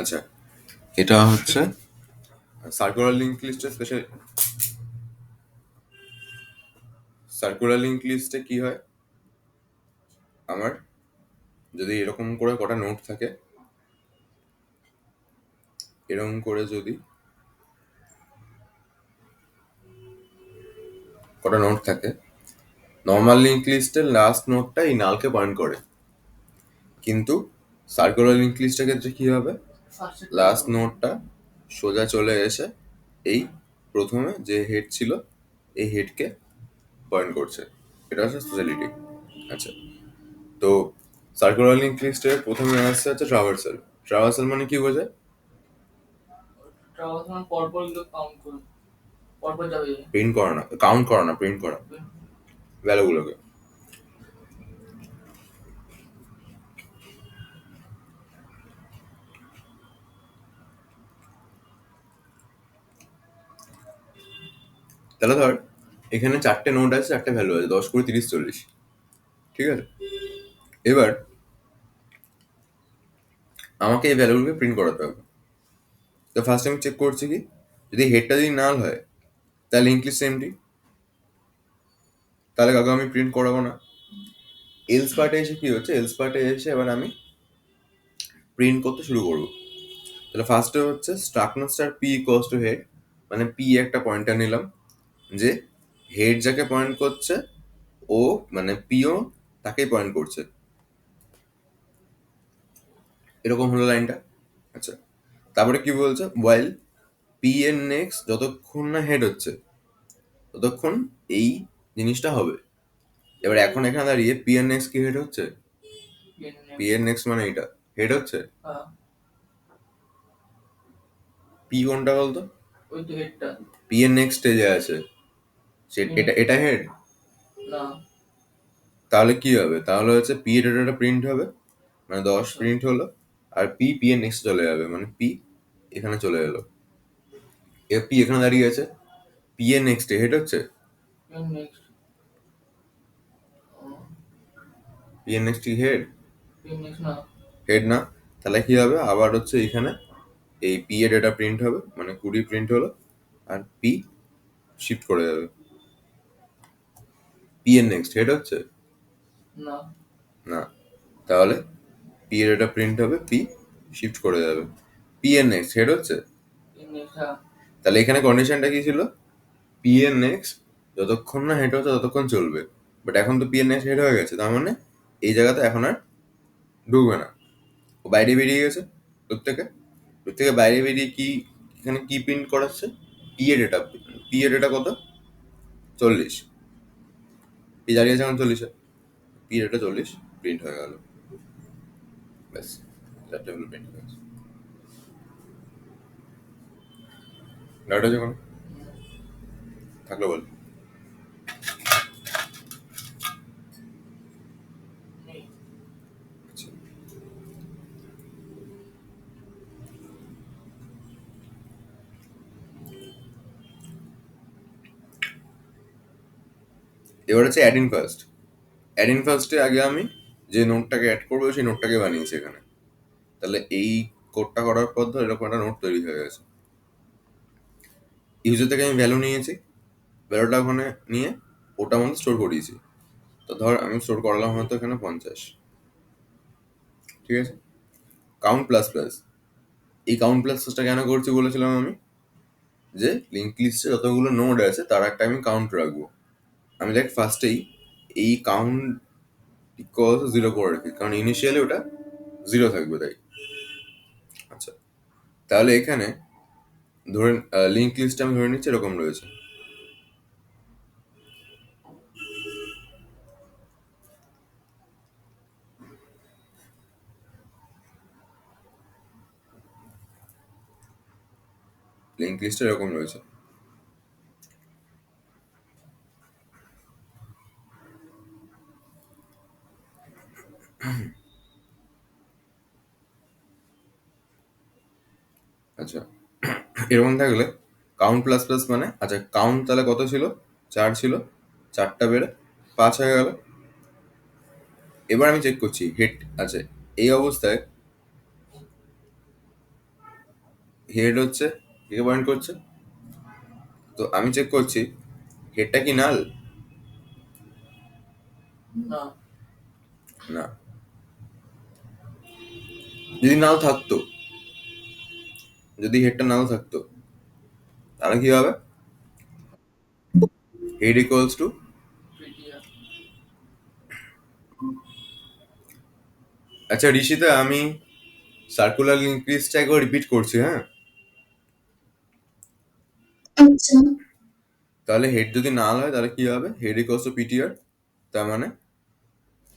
আচ্ছা, এটা হচ্ছে সার্কুলার লিঙ্ক লিস্টে স্পেশাল। সার্কুলার লিঙ্ক লিস্টে কি হয়, আমার যদি এরকম করে কটা নোট থাকে, এরকম করে যদি কটা নোট থাকে, নর্মাল লিঙ্ক লিস্টের লাস্ট নোটটা এই নালকে পয়েন্ট করে, কিন্তু সার্কুলার লিঙ্ক লিস্টের ক্ষেত্রে কি হবে, লাস্ট নোটটা সোজা চলে এসে এই প্রথমে যে হেড ছিল এই হেডকে পয়েন্ট করছে। এটা হচ্ছে স্পেশালিটি। আচ্ছা, তো সার্কুলার লিঙ্ক লিস্টের প্রথমে আসছে হচ্ছে ট্রাভার্সাল। ট্রাভার্সাল মানে কি বোঝায়? প্রিন্ট করা না, কাউন্ট করা না, প্রিন্ট করা ভ্যালুগুলোকে। তাহলে ধর এখানে 4টে নোট আছে, 4টে ভ্যালু আছে, 10, 20, 30, 40। ঠিক আছে, এবার আমাকে এই ভ্যালুগুলোকে প্রিন্ট করাতে হবে। তো ফার্স্ট আমি চেক করছি কি, যদি হেডটা যদি নাল হয় তাহলে লিঙ্ক লিস্ট এমটি, তাহলে কাউকে আমি প্রিন্ট করাবো না। এলস পার্টে এসে কি হচ্ছে, এলস পার্টে এসে এবার আমি প্রিন্ট করতে শুরু করবো। তাহলে ফার্স্টে হচ্ছে struct node star P equals to head, মানে পি একটা পয়েন্টার নিলাম, যে হেড যাকে পয়েন্ট করছে ও মানে পিও তাকেই পয়েন্ট করছে, এরকম হলো লাইনটা। আচ্ছা, তারপরে কি বলছে, ওয়াইল পি এর নেক্সট যতক্ষণ না হেড হচ্ছে ততক্ষণ এই জিনিসটা হবে। এবার এখন এখানে দাঁড়িয়ে পি এর নেক্সট কি হেড হচ্ছে? পি এর নেক্সট মানে এটা হেড হচ্ছে। পি কোনটা বলতো? পি এর নেক্সট স্টেজে আছে, এটা এটা হেড। তাহলে কি হবে, তাহলে হচ্ছে পি এর ডেটাটা প্রিন্ট হবে, মানে 10 প্রিন্ট হলো, আর পি পি এর নেক্সট চলে যাবে, মানে পি এখানে চলে এলো। এবার পি এখানে দাঁড়িয়ে আছে, পি এর নেক্সট হেড হচ্ছে, পি এর নেক্সট হেড, হেড না। তাহলে কি হবে, আবার হচ্ছে এখানে এই পি এর ডেটা প্রিন্ট হবে, মানে 20 প্রিন্ট হলো, আর পি শিফট করে যাবে। পি এর নেক্সট হেড হচ্ছে না, তাহলে পি এর ডেটা প্রিন্ট হবে, পি শিফট করে যাবে। পি এর নেক্সট হেড হচ্ছে, তাহলে এখানে কন্ডিশনটা কি ছিল, পি এর নেক্সট যতক্ষণ না হেড হচ্ছে ততক্ষণ চলবে। বাট এখন তো পি এর নেক্সট হেড হয়ে গেছে, তার মানে এই জায়গাতে এখন আর ঢুকবে না, ও বাইরে বেরিয়ে গেছে লুপ থেকে। লুপ থেকে বাইরে বেরিয়ে কি এখানে কি প্রিন্ট করাচ্ছে, পি এর ডেটা। পি এর ডেটা কত, 40। পি দাঁড়িয়ে আছে এখন 40-এ, পি এর ডেটা 40 প্রিন্ট হয়ে গেল, ব্যাস, চারটে ভ্যালু প্রিন্ট হয়ে গেছে। ডাটা যখন থাকলো বল। আচ্ছা, এবার হচ্ছে add in first. Add in ফার্স্টে আগে আমি যে নোটটাকে অ্যাড করবো সেই নোটটাকে বানিয়েছি এখানে। তাহলে এই কোডটা করার পর ধর এরকম একটা নোট তৈরি হয়ে গেছে। ইউজার থেকে আমি ভ্যালু নিয়েছি, ভ্যালুটা ওখানে নিয়ে ওটা মধ্যে স্টোর করিয়েছি। তো ধর আমি স্টোর করালাম হয়তো এখানে 50, ঠিক আছে। কাউন্ট প্লাস প্লাস, এই কাউন্ট প্লাস প্লাসটা কেন করছি বলেছিলাম আমি, যে লিঙ্ক লিস্টে যতগুলো নোড আছে তার একটা আমি কাউন্ট রাখবো। আমি দেখ ফার্স্টেই এই কাউন্ট ইকুয়ালস 0 করে রাখি, কারণ ইনিশিয়ালি ওটা 0 থাকবে তাই। আচ্ছা, তাহলে এখানে ধরেন লিঙ্ক লিস্ট আমি ধরে নিচ্ছি এরকম রয়েছে। লিঙ্ক লিস্টে এরকম রয়েছে। আচ্ছা, এরকম থাকলে কাউন্ট প্লাস প্লাস মানে, আচ্ছা কাউন্ট তাহলে কত ছিল, 4 ছিল, 4টা বেড়ে 5 হয়ে গেল। এবার আমি চেক করছি হেড। আচ্ছা, এই অবস্থায় হেড হচ্ছে একে পয়েন্ট করছে। তো আমি চেক করছি হেডটা কি নাল? না। যদি নাল থাকতো, যদি হেডটা নাল থাকতো তাহলে কি হবে? হেড ইকুয়ালস টু, আচ্ছা ঋষিতা আমি সার্কুলার ইনক্রিজটা একবার রিপিট করছি, হ্যাঁ? আচ্ছা। তাহলে হেড যদি নাল হয় তাহলে কি হবে? Head equals to PTR. তার মানে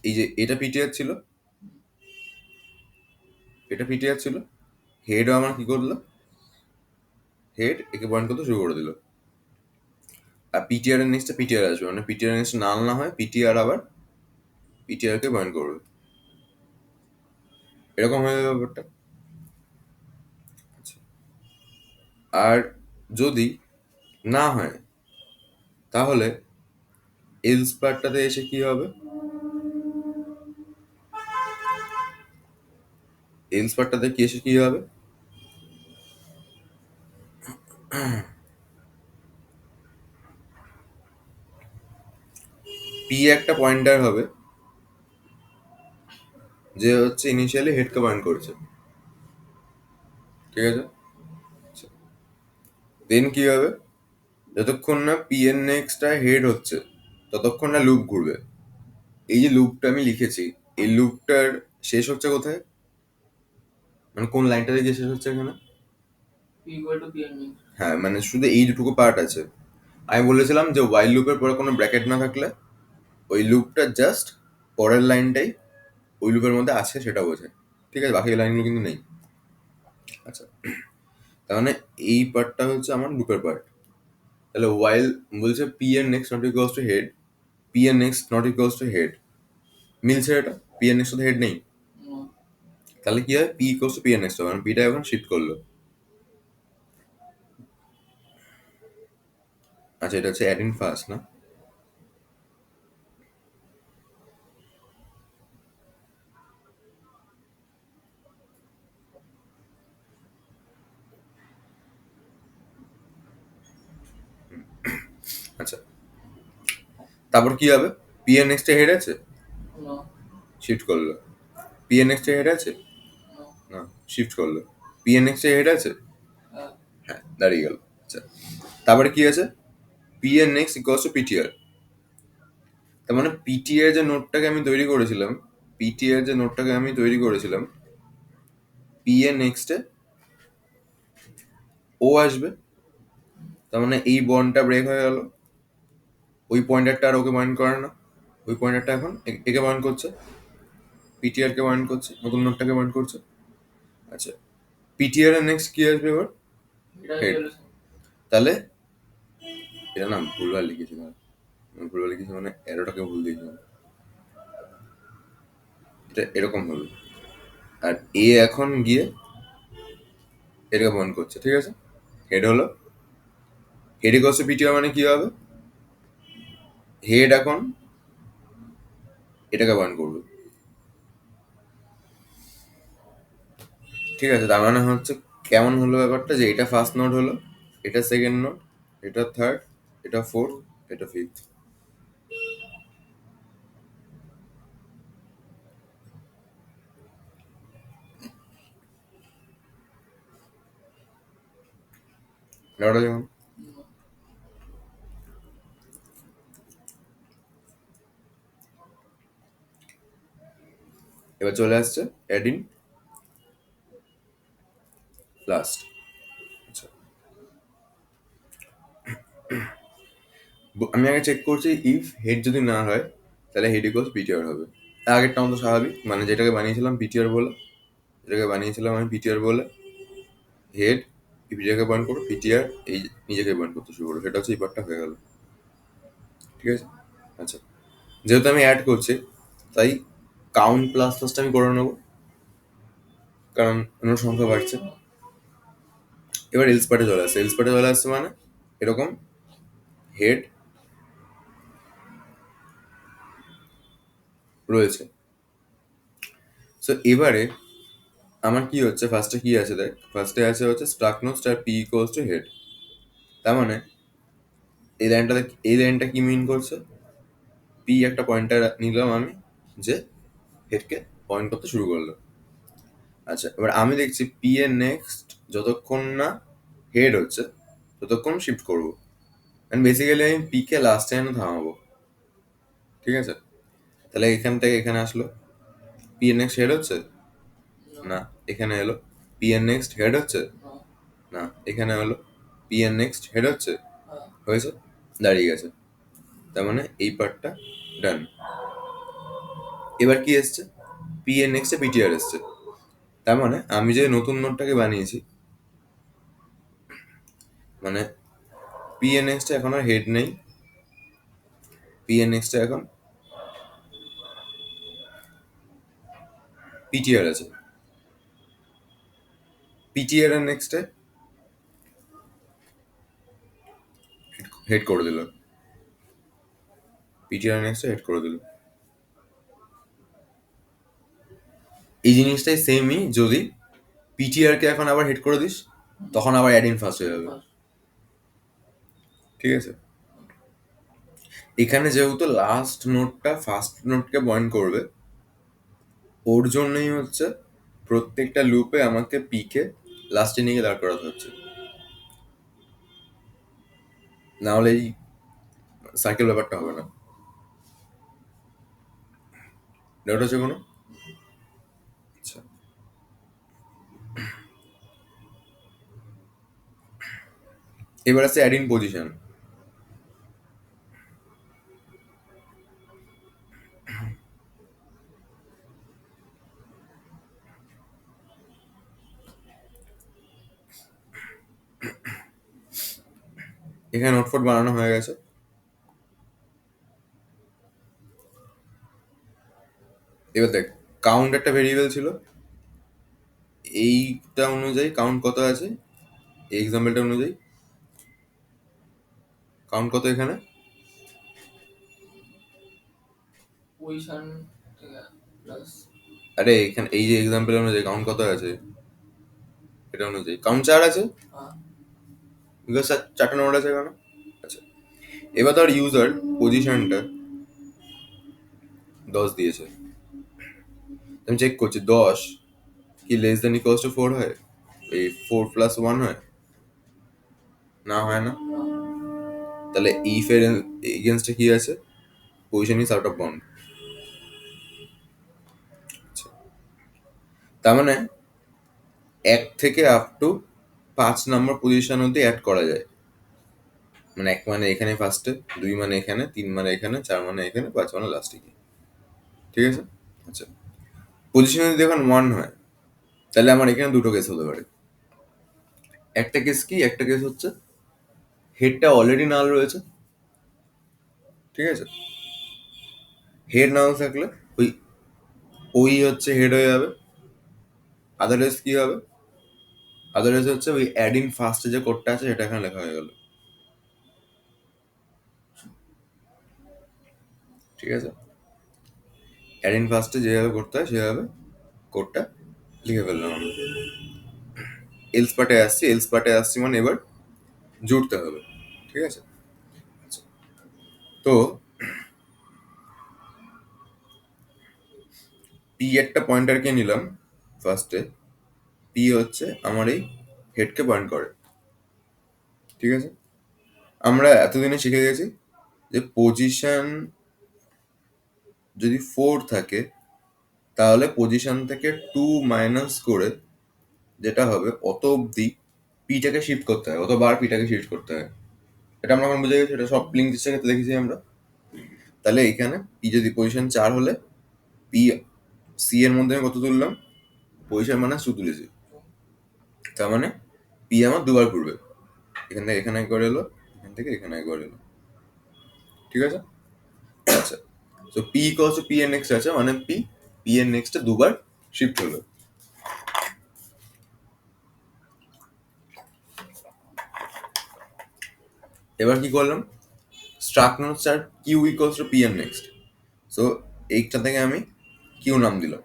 এই যে এটা পিটিআর ছিল, এটা পিটিআর ছিল, হেডও আমার কি করলো? হেড একে পয়েন্ট করতে শুরু করে দিল। আর পিটিআর এর নেক্সটে পিটিআর আসবে, মানে পিটিআর এর নেক্সট নাল না হয় পিটিআর আবার পিটিআর কে পয়েন্ট করবে। এরকম হয়ে যাবে ব্যাপারটা। আচ্ছা। আর যদি না হয় তাহলে এলস পার্টটাতে এসে কি হবে? এলস পার্টটাতে কি এসে কি হবে? পি একটা পয়েন্টার হবে যে হচ্ছে ইনিশিয়ালি হেডকে পয়েন্ট করছে, ঠিক আছে? দেন কি হবে? যতক্ষণ না পি এর নেক্সটটা হেড হচ্ছে ততক্ষণ না লুপ ঘুরবে। এই যে লুপটা আমি লিখেছি, এই লুপটার শেষ হচ্ছে কোথায়? মানে কোন লাইনটা দিয়ে শেষ হচ্ছে এখানে? হ্যাঁ, মানে শুধু এই দুটুকু পার্ট আছে। আমি বলেছিলাম যে ওয়াইল লুপের পরে কোনো ব্র্যাকেট না থাকলে ওই লুপটা জাস্ট পরের লাইনটাই ওই লুপের মধ্যে আছে সেটা বোঝে, ঠিক আছে? বাকি লাইনগুলো কিন্তু নেই। আচ্ছা, তার মানে এই পার্টটা হচ্ছে আমার লুপের পার্ট। তাহলে ওয়াইল বলছে পি এর next not equals to head, P এর next not equals to head, মিলছে এটা? পি এর নেক্সট হেড নেই, তাহলে কি হয়? পি ইকুয়ালস টু পি এর নেক্সট হবে, মানে পিটা এখন শিফট করলো। আচ্ছা, এটা হচ্ছে অ্যাড ইন ফার্স্ট না? আচ্ছা, তারপর কি হবে? পি এর নেক্সট হেড আছে, শিফট করলো। পি এর নেক্সট হেড আছে, না, শিফট করলো। পি এর নেক্সট হেড আছে, হ্যাঁ, দাঁড়িয়ে গেল। আচ্ছা, তারপরে কি আছে? পি এর নেক্সট ইকুয়ালস টু পিটিআর। তার মানে পিটিআর যে নোটটাকে আমি তৈরি করেছিলাম, পিটিআর যে নোটটাকে আমি তৈরি করেছিলাম, পি এর নেক্সটে ও আসবে। তার মানে এই বন্ডটা ব্রেক হয়ে গেল, ওই পয়েন্টারটা আর ওকে পয়েন্ট করে না, ওই পয়েন্টারটা এখন একে পয়েন্ট করছে, পিটিআর কে পয়েন্ট করছে, নতুন নোটটাকে পয়েন্ট করছে। আচ্ছা, পিটিআর এর নেক্সট কি আসবে এবার? হেড। তাহলে এটা না ভুলভাল লিখেছি, না ভুলভাল লিখেছি মানে এরোটাকে ভুল দিয়েছি, এটা এরকম হবে। আর এ এখন গিয়ে এটাকে পয়েন্ট করছে, ঠিক আছে? হেড হলো, হেড ইকুয়ালস টু পিটিআর, মানে কি হবে? হেড এখন এটাকে পয়েন্ট করবে, ঠিক আছে? তার মানে হচ্ছে কেমন হলো ব্যাপারটা, যে এটা ফার্স্ট নোড হলো, এটা সেকেন্ড নোড, এটা থার্ড, এটা ফোর্থ, এটা ফিফথ। ব্যাপারটা যেমন এবার চলে আসছে অ্যাডিং লাস্ট। আচ্ছা, আমি আগে চেক করছি ইফ হেড যদি না হয় তাহলে হেড ইকুয়ালস পিটিআর হবে। আগেরটা মতো স্বাভাবিক, মানে যেটাকে বানিয়েছিলাম পিটিআর বলে, যেটাকে বানিয়েছিলাম আমি পিটিআর বলে, হেড পিটিআরকে পয়েন্ট করো, পিটিআর এই নিজেকে পয়েন্ট করতে শুরু করো, সেটা হচ্ছে এই পার্টটা হয়ে গেল, ঠিক আছে? আচ্ছা, যেহেতু আমি অ্যাড করছি তাই কাউন্ট প্লাস প্লাসটা আমি করে নেবো, কারণ অন্য সংখ্যা বাড়ছে। এবার এলস পার্টে চলে আসছে, এলস পার্টে চলে আসছে মানে এরকম হেড রয়েছে। সো এবারে আমার কি হচ্ছে, ফার্স্টে কি আছে দেখ, ফার্স্টে আছে হচ্ছে struct node star P equals to head. তার মানে এই লাইনটা কি মিন করছে, পি একটা পয়েন্টার নিলাম আমি, যে হেডকে পয়েন্ট করতে শুরু করলো। আচ্ছা, এবার আমি দেখছি পি এর নেক্সট যতক্ষণ না হেড হচ্ছে ততক্ষণ শিফট করবো। বেসিক্যালি আমি পি কে লাস্টে এনে থামাবো। ঠিক আছে, তাহলে এখান থেকে এখানে আসলো, পি এর নেক্সট হেড হচ্ছে না, এখানে এলো পি এর নেক্সট হেড হচ্ছে না, এখানে হলো পি এর নেক্সট হেড হচ্ছে, হয়েছে, দাঁড়িয়ে গেছে। তার মানে এই পার্টটা ডান। এবার কি এসছে, পি এর নেক্সটে পিটিআর এসছে। তার মানে আমি যে নতুন নোটটাকে বানিয়েছি, মানে পি এর নেক্সটে এখন আর হেড নেই, পি এর নেক্সটে এখন পিটিআর আছে, পিটিআর এর নেক্সটে হেড করে দিল, পিটিআর এর নেক্সটে হেড করে দিল। এই জিনিসটাই সেমই যদি পিটিআর কে এখন আবার হেড করে দিস, তখন আবার অ্যাড ইন ফার্স্ট হয়ে যাবে। ঠিক আছে, এখানে যেহেতু লাস্ট নোটটা ফার্স্ট নোটকে পয়েন্ট করবে, ওর জন্যই হচ্ছে প্রত্যেকটা লুপে আমাকে পি কে লাস্টে নিয়ে দাঁড় করাতে হচ্ছে, না হলে এই সার্কেল ব্যাপারটা হবে না। ডাউট আছে কোনো? আচ্ছা, এবার আছে অ্যাড ইন পজিশন। এখানে নোটফোট বানানো হয়ে গেছে। এবার দেখ, কাউন্ট একটা ভেরিয়েবল ছিল, এইটা অনুযায়ী কাউন্ট কত আছে, এই এক্সাম্পলটা অনুযায়ী কাউন্ট কত এখানে, পজিশন প্লাস, আরে এখানে এই যে এক্সাম্পল অনুযায়ী কাউন্ট কত আছে, এটা অনুযায়ী কাউন্ট 4 আছে, বিকজ চারটা নোট আছে এখানে। আচ্ছা, এবার ধর ইউজার পজিশনটা 10 দিয়েছে, আমি চেক করছি 10 কি লেস দেন ইকুয়ালস টু 4 হয়, এই 4 প্লাস 1 হয় না, হয় না, তাহলে ইফ এর এগেইনস্টে কি আছে, position is out of bound. তার মানে 1 থেকে আপ টু 5 নম্বর পজিশন অব্দি অ্যাড করা যায়, মানে 1 মানে এখানে ফার্স্টে, 2 মানে এখানে, 3 মানে এখানে, 4 মানে এখানে, 5 মানে লাস্টে গিয়ে। ঠিক আছে, আচ্ছা, পজিশন যদি এখন 1 হয়, তাহলে আমার এখানে দুটো কেস হতে পারে। একটা কেস কি, একটা কেস হচ্ছে হেডটা অলরেডি নাল রয়েছে। ঠিক আছে, হেড নাল থাকলে ওই ওই হচ্ছে হেড হয়ে যাবে। আদারওয়াইজ কি হবে, আদারওয়াইজ হচ্ছে ওই অ্যাড ইন ফার্স্টে যে কোডটা আছে সেটা এখানে লেখা হয়ে গেল। ঠিক আছে, অ্যাড ইন ফার্স্টে যেভাবে করতে হয় সেভাবে কোডটা লিখে ফেললাম আমি। এলস পার্টে আসছি মানে এবার জুড়তে হবে। ঠিক আছে, আচ্ছা, তো পি একটা পয়েন্টারকে নিলাম ফার্স্টে, পি হচ্ছে আমার এই হেডকে পয়েন্ট করে। ঠিক আছে, আমরা এতদিনে শিখে গেছি যে পজিশন যদি 4 থাকে তাহলে পজিশন থেকে 2 মাইনাস করে যেটা হবে অত অবধি পিটাকে শিফট করতে হয়, অতবার পিটাকে শিফট করতে হয়। এটা আমরা এখন বুঝে গেছি, এটা সব লিঙ্ক ক্ষেত্রে দেখেছি আমরা। তাহলে এখানে পি যদি পজিশন 4 হলে পি সি এর মধ্যে আমি কত তুললাম, পজিশন মানে 2 তুলেছি, তার মানে পি আমার দুবার ঘুরবে, এখান থেকে এখানে একবার এলো, এখান থেকে এখানে একবার এলো। ঠিক আছে, আচ্ছা, তো পি ইকুয়ালস টু পি এর নেক্সট আছে, মানে পি এর নেক্সটে দুবার শিফট হলো। এবার কি করলাম, struct node star Q equals to P এর নেক্সট, সো এইটা থেকে আমি কিউ নাম দিলাম,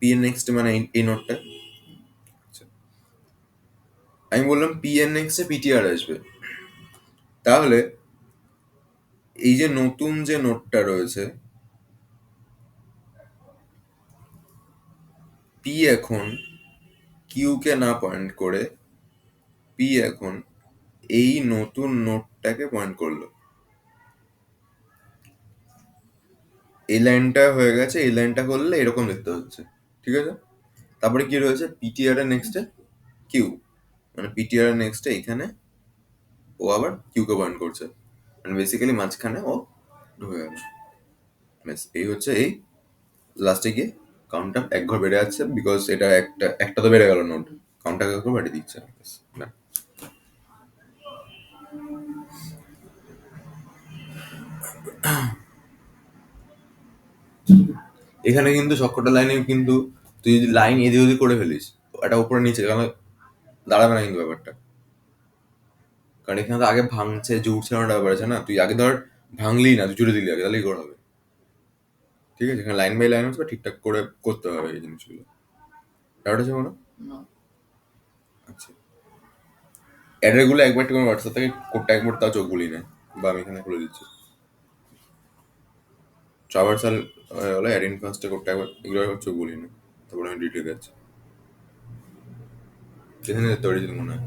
পি এর নেক্সট মানে এই নোটটা, আমি বললাম পি এর নেক্সটে পিটিআর আসবে, তাহলে এই যে নতুন যে নোটটা রয়েছে পি এখন কিউ কে না পয়েন্ট করে পি এখন এই নতুন নোটটাকে পয়েন্ট করলো। এই লাইনটা হয়ে গেছে, এই লাইনটা করলে এরকম দেখতে হচ্ছে, ঠিক আছে। তারপরে কি রয়েছে, পিটিআর এর নেক্সটে কিউ, মানে পিটিআর এর নেক্সটে এখানে ও আবার কিউ কে পয়েন্ট করছে, মানে বেসিক্যালি মাঝখানে ও ঢুকে গেল। ব্যাস এই হচ্ছে এই লাস্টে গিয়ে কাউন্টটা এক ঘর বেড়ে যাচ্ছে, বিকজ এটা একটা একটা তো বেড়ে গেল নোট, কাউন্টটা এক ঘর বাড়িয়ে দিচ্ছে। ব্যাস, না। এখানে কিন্তু সবকটা লাইনে কিন্তু তুই যদি লাইন এদিক ওদিক করে ফেলিস, এটা উপরে নিচে কারণ দাঁড়াবে না কিন্তু ব্যাপারটা, কারণ এখানে তো আগে ভাঙছে জুড়ছে না ব্যাপার আছে না, তুই আগে ধর ভাঙলি না, তুই জুড়ে দিলি আগে, তাহলেই করে হবে। ঠিক আছে, এখানে লাইন বাই লাইন হচ্ছে, ঠিকঠাক করে করতে হবে এই জিনিসগুলো। ডাউট আছে কোনো? আচ্ছা, অ্যাড্রেস গুলো একবার একটু হোয়াটসঅ্যাপ থেকে কোডটা একবার তাও চোখ বলি না, বা আমি এখানে খুলে দিচ্ছি ট্রাভার্সাল হলো অ্যাডিন ফার্স্টে কোডটা একবার এগুলো একবার চোখ বলি না, তারপরে আমি ডিটেল যাচ্ছি এখানে তৈরি ছিল মনে হয়।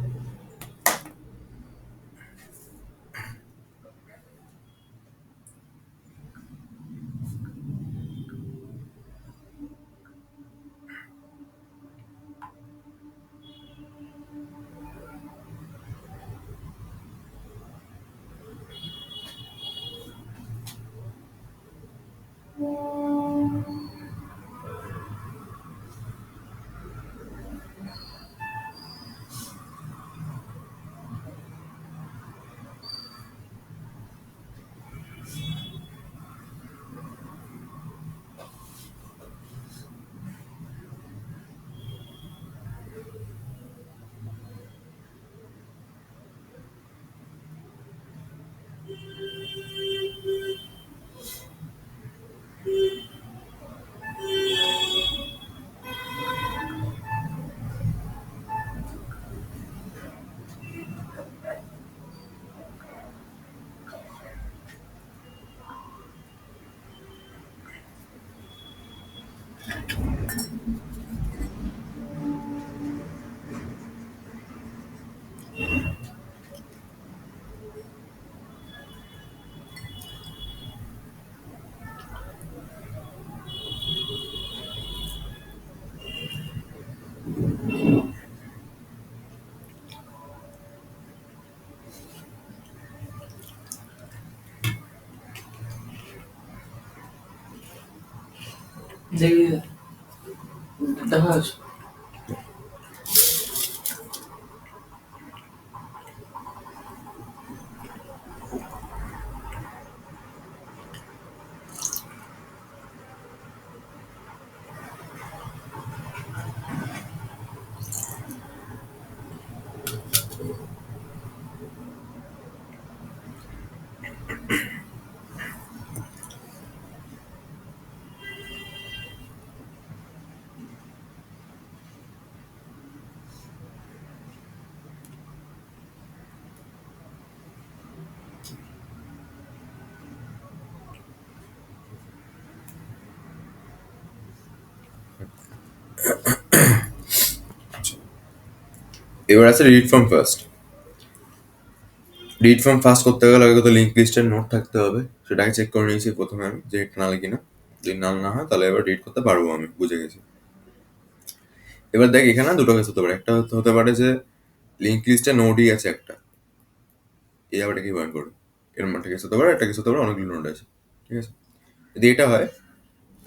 দেখা আছে। এবার আছে read from first. Read from first করতে গেলে আগে তো লিঙ্ক লিস্টের নোট থাকতে হবে, সেটাকে চেক করে নিয়েছি প্রথমে আমি যে হিট নাল কিনা, যদি নাল না হয় তাহলে এবার রিড করতে পারবো, আমি বুঝে গেছি। এবার দেখ এখানে দুটো কেস হতে পারে, একটা হতে পারে যে লিঙ্ক লিস্টে নোটই আছে একটা, এই আবার কি পয়েন্ট করবে, এরকম একটা কেস হতে পারে, একটা কেস হতে পারে অনেকগুলো নোট আছে, ঠিক আছে। যদি এটা হয়,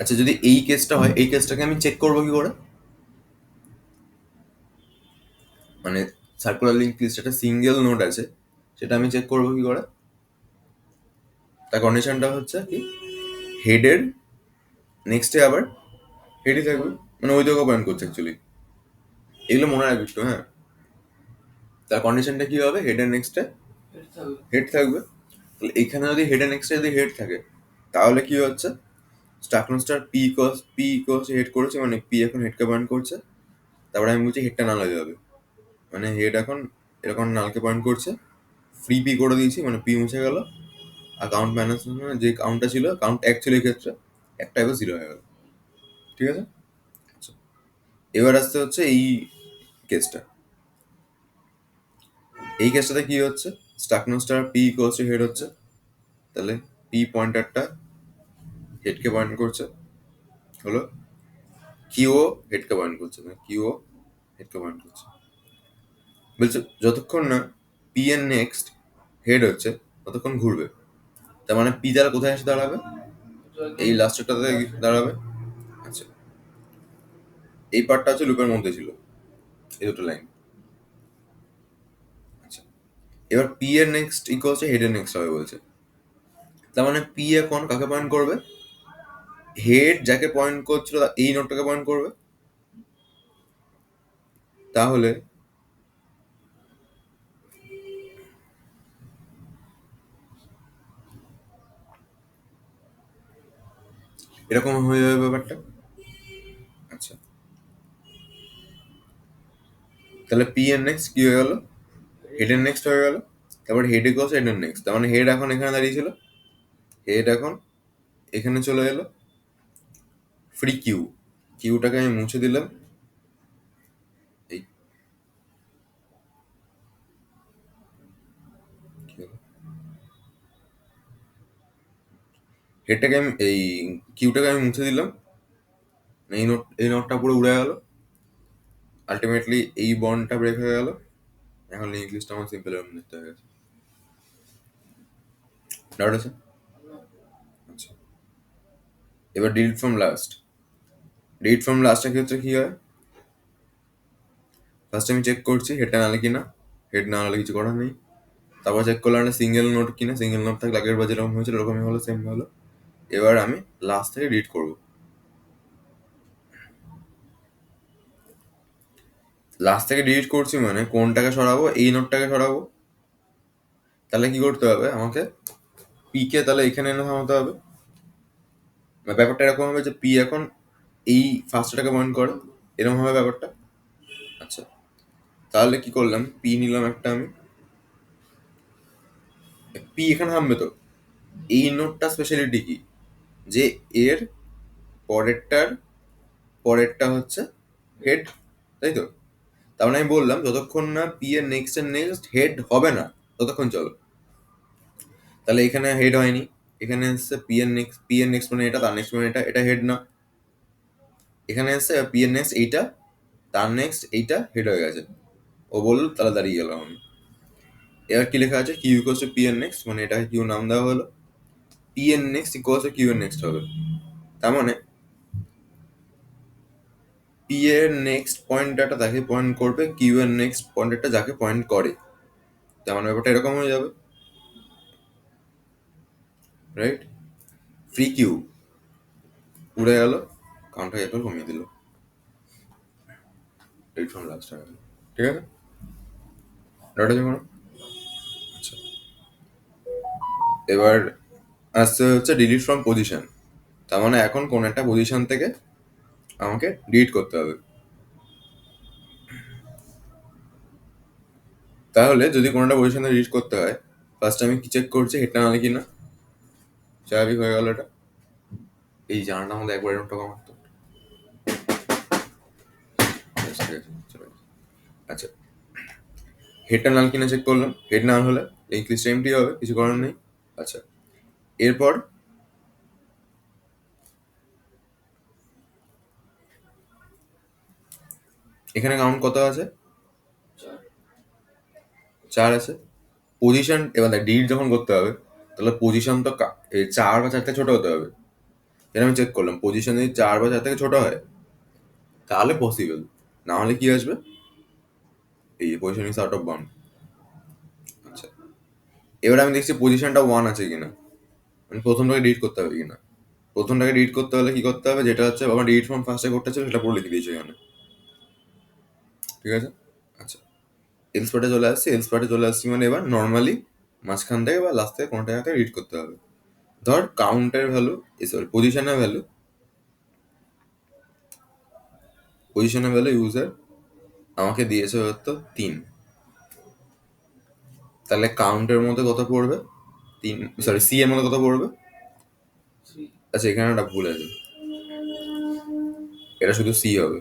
আচ্ছা যদি এই কেসটা হয়, এই কেসটাকে আমি চেক করবো কি করে, মানে সার্কুলার লিঙ্ক লিস্ট একটা সিঙ্গেল নোট আছে, সেটা আমি চেক করবো কি করে, তার কন্ডিশনটা হচ্ছে কি হেডের নেক্সটে আবার হেডই থাকবে, মানে ওই দিকে পয়েন্ট করছে অ্যাকচুয়ালি, এগুলো মনে রাখবি একটু, হ্যাঁ। তার কন্ডিশনটা কি হবে, হেডের নেক্সটে হেড থাকবে, তাহলে এখানে যদি হেডের নেক্সটে যদি হেড থাকে, তাহলে কি হচ্ছে, স্টাকনোস্টার পি ইকোয়াস হেড করেছে, মানে পি এখন হেডকে পয়েন্ট করছে। তারপরে আমি বলছি হেডটা নাল হয়ে যাবে, মানে হেড এখন এরকম নালকে পয়েন্ট করছে। ফ্রি পি করে দিয়েছি, মানে পি মুছে গেল। আর কাউন্ট মাইনাস যে কাউন্টটা ছিল, কাউন্ট অ্যাকচুয়ালি ক্ষেত্রে একটা এবার জিরো হয়ে গেল। ঠিক আছে, আচ্ছা। এবার আসতে হচ্ছে এই কেসটা। এই কেসটাতে কি হচ্ছে, স্টাকনোস্টার পি ইকোয়াস হেড হচ্ছে, তাহলে পি পয়েন্টারটা হেডকে পয়েন্ট করছে, হলো কিউ হেডকে পয়েন্ট করছে, না কিউ হেডকে পয়েন্ট করছে। বলছে যতক্ষণ না পি এর নেক্সট হেড হচ্ছে ততক্ষণ ঘুরবে। তার মানে পি দ্বারা কোথায় এসে দাঁড়াবে, এই লাস্টেরটাতে দাঁড়াবে। আচ্ছা, এই পার্টটা হচ্ছে লুপের মধ্যে ছিল, এই দুটো লাইন। আচ্ছা, এবার পি এর নেক্সট ইকুয়াল হচ্ছে হেড এর নেক্সট হবে বলছে। তার মানে পি এখন কাকে পয়েন্ট করবে, হেড যাকে পয়েন্ট করছিল এই নোটটাকে পয়েন্ট করবে। তাহলে এরকম হয়ে যাবে ব্যাপারটা। আচ্ছা, তাহলে পি এর নেক্সট কি হয়ে গেল, হেড এর নেক্সট হয়ে গেল। তারপর হেড ইকুয়ালস হেড এর নেক্সট, তার মানে হেড এখন এখানে দাঁড়িয়েছিল, হেড এখন এখানে চলে এলো। ফ্রি কিউ, কিউটাকে আমি মুছে দিলাম। এই হেডটাকে আমি এই কিউটাকে আমি মুছে দিলাম, এই নোটটা পুরো উড়ে গেল। আলটিমেটলি এই বন্ডটা ব্রেক হয়ে গেল। এখন লিঙ্ক লিস্ট আমার সিম্পল এরকম দেখতে হয়ে গেছে। ডাউট আছে? আচ্ছা, এবার delete from last. Delete from লাস্টটা ক্ষেত্রে কি হয়, ফার্স্ট আমি চেক করছি হেডটা নালে কিনা, হেড না হলে কিছু করার নেই। তারপর চেক করলাম সিঙ্গেল নোট কিনা, সিঙ্গেল নোট থাকলে আগের বার যেরকম হয়েছিল এরকমই হলো, সেম হলো। এবার আমি লাস্ট থেকে ডিলিট করবো। লাস্ট থেকে ডিলিট করছি মানে কোনটাকে সরাবো, এই নোটটাকে সরাবো। তাহলে কি করতে হবে আমাকে, পি কে তাহলে এখানে এনে থামাতে হবে। ব্যাপারটা এরকম হবে যে পি এখন এই ফার্স্টটাকে পয়েন্ট করে, এরকম হবে ব্যাপারটা। আচ্ছা, তাহলে কি করলাম, পি নিলাম একটা আমি, পি এখানে থামবে তো। এই নোটটা স্পেশালিটি কি, যে এর পরেরটার পরেরটা হচ্ছে হেড, তাই তো। তার মানে আমি বললাম যতক্ষণ না পি এর নেক্সট হেড হবে না ততক্ষণ চলো। তাহলে এখানে হেড হয়নি, এখানে এসছে পি এর নেক্সট মানে এটা, তার নেক্সট মানে এটা, এটা হেড না। এখানে এসছে পি এর নেক্সট এইটা, তার নেক্সট এইটা হেড হয়ে গেছে। ও বলল, তাহলে দাঁড়িয়ে গেলাম আমি। এবার কি লেখা আছে, কিউ ইকুয়ালস টু পি এর নেক্সট, মানে এটাকে কিউ নাম দেওয়া হলো। পি এর নেক্সট ইকুয়ালস টু কিউ এর নেক্সট হবে। তার মানে পি এর নেক্সট পয়েন্টারটা তাকে পয়েন্ট করবে, কিউ এর নেক্সট পয়েন্টারটা যাকে পয়েন্ট করে। তার মানে ব্যাপারটা এরকম হয়ে যাবে, রাইট। ফ্রি কিউ উড়ে গেল, কাউন্টটাকে একবার কমিয়ে দিল, এইট ফ্রম লাস্ট হয়ে গেল। ঠিক আছে, ডাটা যখন আচ্ছা, এবার আসছে হচ্ছে ডিলিট ফ্রম পজিশন। তার মানে এখন কোন একটা পজিশন থেকে আমাকে ডিলিট করতে হবে। তাহলে যদি কোনো একটা পজিশনে ডিলিট করতে হয়, ফার্স্ট আমি কি চেক করছি, হেডটা নালে কিনা। স্বাভাবিক হয়ে গেল এটা। এই জানাটা আমাদের একবার এরকম টাকা মারতো। আচ্ছা, হেডটা নাল কিনা চেক করলাম, হেড নাল হলে লিঙ্ক লিস্ট এমটি হবে, কিছু করার নেই। আচ্ছা, এরপর এখানে কাউন্ট কত আছে, 4 আছে। পজিশন এবার দেখ ডিলিট যখন করতে হবে তাহলে পজিশন তো 4 বা 4 থেকে ছোট হতে হবে। এটা আমি চেক করলাম, পজিশন যদি 4 বা 4 থেকে ছোট হয় তাহলে পসিবল, না হলে কি আসবে, এই position is out of bound. আচ্ছা, এবার আমি দেখছি পজিশনটা 1 আছে কিনা, মানে প্রথমটাকে ডিলিট করতে হবে কিনা। প্রথমটাকে ডিলিট করতে হলে কি করতে হবে, যেটা হচ্ছে আমার ডিলিট ফ্রম ফার্স্টে করতে ছিল সেটা পুরো লিখে দিয়েছি এখানে। ঠিক আছে, আচ্ছা। এলস পার্টে চলে আসছি মানে এবার নর্মালি মাঝখান থেকে বা লাস্ট থেকে কোনোটা একটা রিড করতে হবে। ধর কাউন্টের ভ্যালু, সরি পজিশনের ভ্যালু ইউজার আমাকে দিয়েছে হয়তো 3, তাহলে কাউন্টের মধ্যে কত পড়বে? 3, সরি সি এর মধ্যে কত পড়বে? আচ্ছা এখানে একটা ভুল আছে, এটা শুধু সি হবে।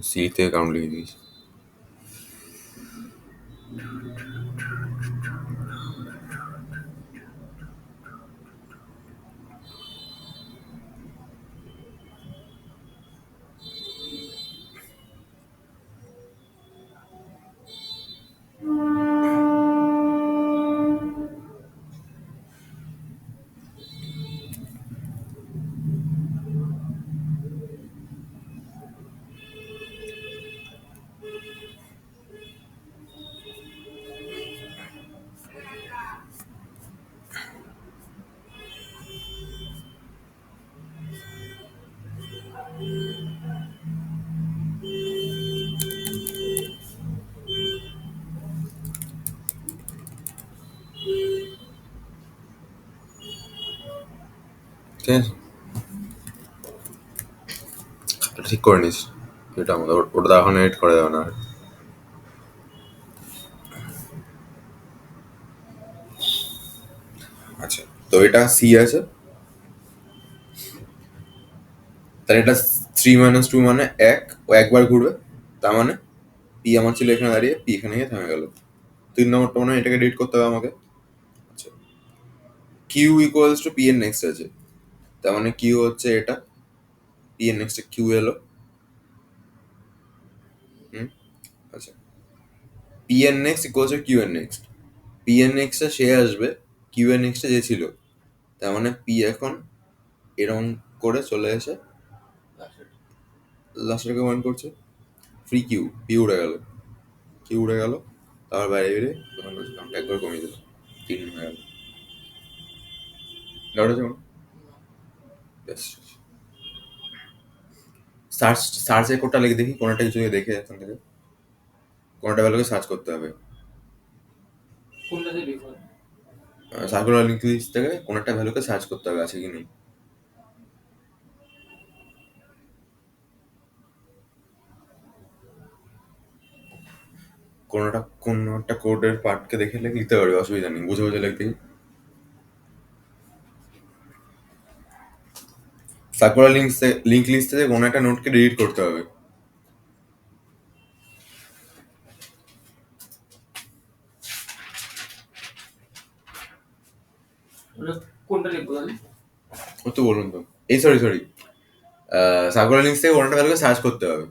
সি থেকে কাউন্ট লিখে দিয়েছি। ঠিক আছে, এটা ঠিক করে নিস, এটা আমাদের ওটা এখন এডিট করে দেবে না আর। আচ্ছা তো এটা সি আছে, তাহলে এটা 3 - 2 মানে 1, ও একবার ঘুরবে, তার মানে পি আমার ছিল এখানে দাঁড়িয়ে, পি এখানে গিয়ে থেমে গেল। 3 নম্বরটা মানে এটাকে ডিলিট করতে হবে আমাকে। আচ্ছা কিউ ইকুয়ালস টু পি এর নেক্সট আছে, তার মানে কিউ হচ্ছে এটা, পি এর নেক্সট কিউ এলো। হুম, আচ্ছা পি এর নেক্সট ইকুয়ালস টু কিউ এর নেক্সট, পি এর নেক্সটে সে আসবে, কিউ এর নেক্সটে যে ছিল, তার মানে পি এখন এরকম করে চলে এসে লাস্টটাকে পয়েন্ট করছে, ফ্রি কিউ, পি উড়ে গেল, কিউ উড়ে গেল, তারপর বাইরে বেরিয়ে তখন কাউন্ট একবার কমিয়ে দিল, 3 হয়ে গেল। ডাউট আছে? ব্যাস, সার্চে কোডটা লিখে দেখি, কোনটা কিছু দেখে এখান থেকে কোনটা ভ্যালুকে সার্চ করতে হবে। সার্কুলার লিঙ্ক লিস্ট থেকে কোন একটা ভ্যালুকে সার্চ করতে হবে আছে কি নেই। কোন একটা কোডের পার্টকে দেখে লিখতে পারবে, অসুবিধা নেই, বুঝে বুঝে লিখতে। সার্কুলার লিঙ্ক লিস্ট থেকে কোন একটা নোটকে ডিলিট করতে হবে। কোনটা লিখবো আমি? ও তো বলুন তো, এই সরি সার্কুলার লিঙ্ক থেকে কোন একটা ভ্যালুকে সার্চ করতে হবে।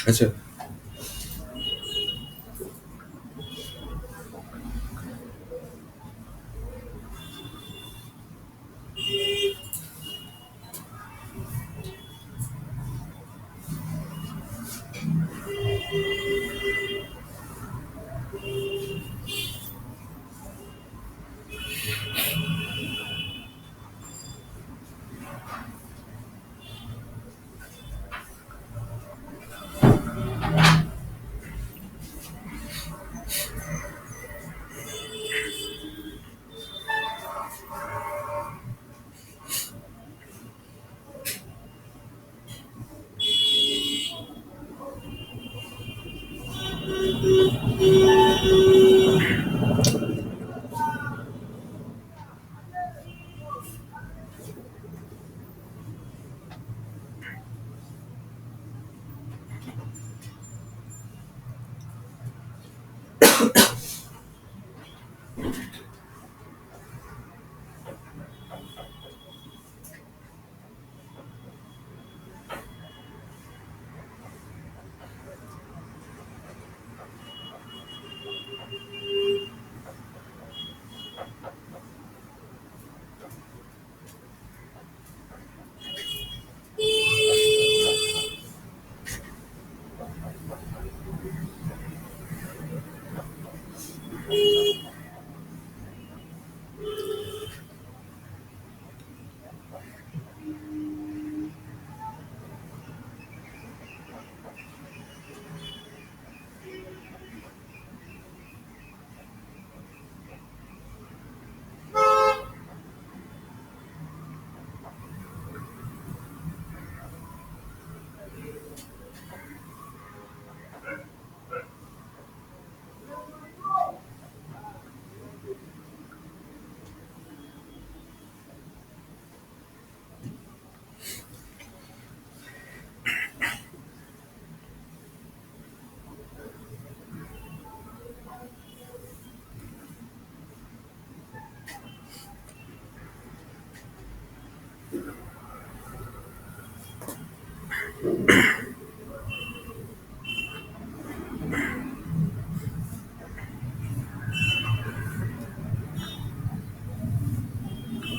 আচ্ছা,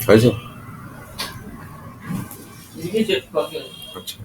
হয়েছে? আচ্ছা,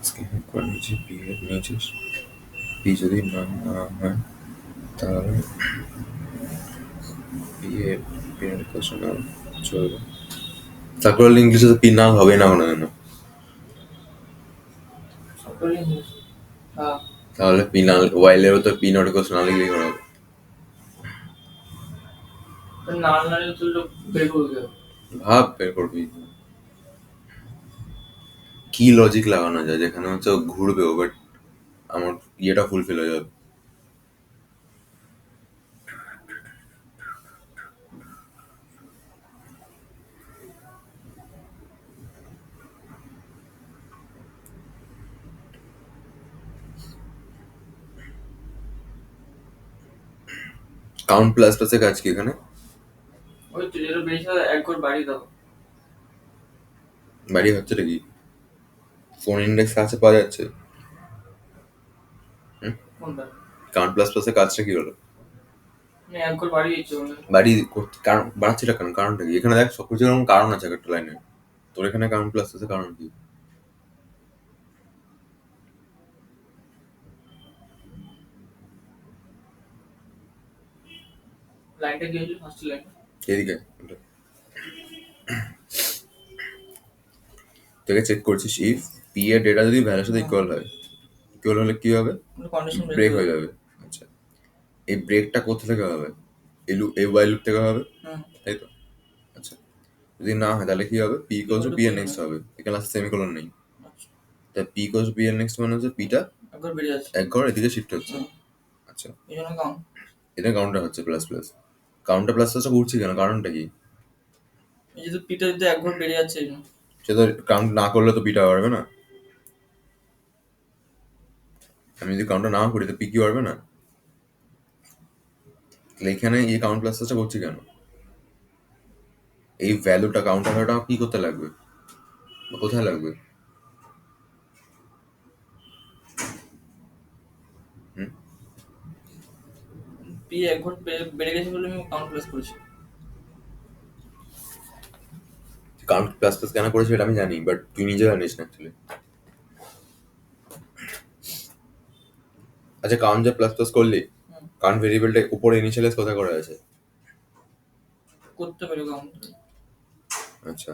স্ক্যান করে নিচে পি এর নিচে পি যদি না হয় তাহলে পি এর কোশ্চেন চলবে। তারপর ইংলিশে তো পি নাল হবে না মনে হয় না, তাহলে পি নাল ওয়াইলেরও তো পি নট কোশ্চেন লিখলেই হবে। ভাব বের করবি কি লজিক লাগানো যায় যেখানে হচ্ছে ও ঘুরবে বাট আমার ইয়েটা ফুলফিল হয়ে যাবে। কাউন্ট প্লাস প্লাসের কাজ কি এখানে? বাড়ি হচ্ছেটা কি? ফোন ইন্ডেক্স কাছে পাওয়া যাচ্ছে। কাউন্ট প্লাস প্লাসের কাজটা কি হলো? বাড়ি কারণ বাড়াচ্ছিটা কেন? কারণটা কি? এখানে দেখ সবকিছু এরকম কারণ আছে একটা লাইনে। তোর এখানে কাউন্ট প্লাস প্লাসের কারণ কি? এদিকে তোকে চেক করছিস ইফ পি এর ডেটা যদি ভ্যালুর সাথে ইকুয়াল হয়, ইকুয়াল হলে কি হবে? ব্রেক হয়ে যাবে। আচ্ছা, এই ব্রেকটা কোথা থেকে হবে? এই ওয়াইল লুপ থেকে হবে, তাই তো? আচ্ছা, যদি না হয় তাহলে কি হবে? পি ইকুয়ালস টু পি এর নেক্সট হবে। এখানে সেমিকোলন নেই। তাই পি ইকুয়ালস টু পি এর নেক্সট মানে হচ্ছে পিটা এক ঘর এদিকে শিফট হচ্ছে। আচ্ছা, এটা কাউন্টার হচ্ছে প্লাস প্লাস। কাউন্টার প্লাস প্লাসটা ঘুরছে কেন? কারণটা কি? পিটা যদি এক ঘর বেরিয়ে যাচ্ছে, সে তো কাউন্ট না করলে তো পিটা পারবে না। আমি যদি কাউন্টার না করি তো পি কি পারবে না। তাহলে এখানে এই কাউন্ট প্লাস প্লাসটা করছি কেন? এই ভ্যালুটা কাউন্টার ভ্যালুটা কি করতে লাগবে? কোথায় লাগবে? পি এক ঘর বেড়ে গেছে বলে আমি কাউন্ট প্লাস করেছি। কাউন্ট প্লাস প্লাস কেন করেছি এটা আমি জানি, বাট তুই নিজে জানিস না অ্যাকচুয়ালি। আচ্ছা, কাউন্ট যে প্লাস প্লাস করলি, কাউন্ট ভেরিয়েবলটা উপরে ইনিশিয়ালাইজ কোথায় করা আছে? করতে পারি কাউন্ট। আচ্ছা,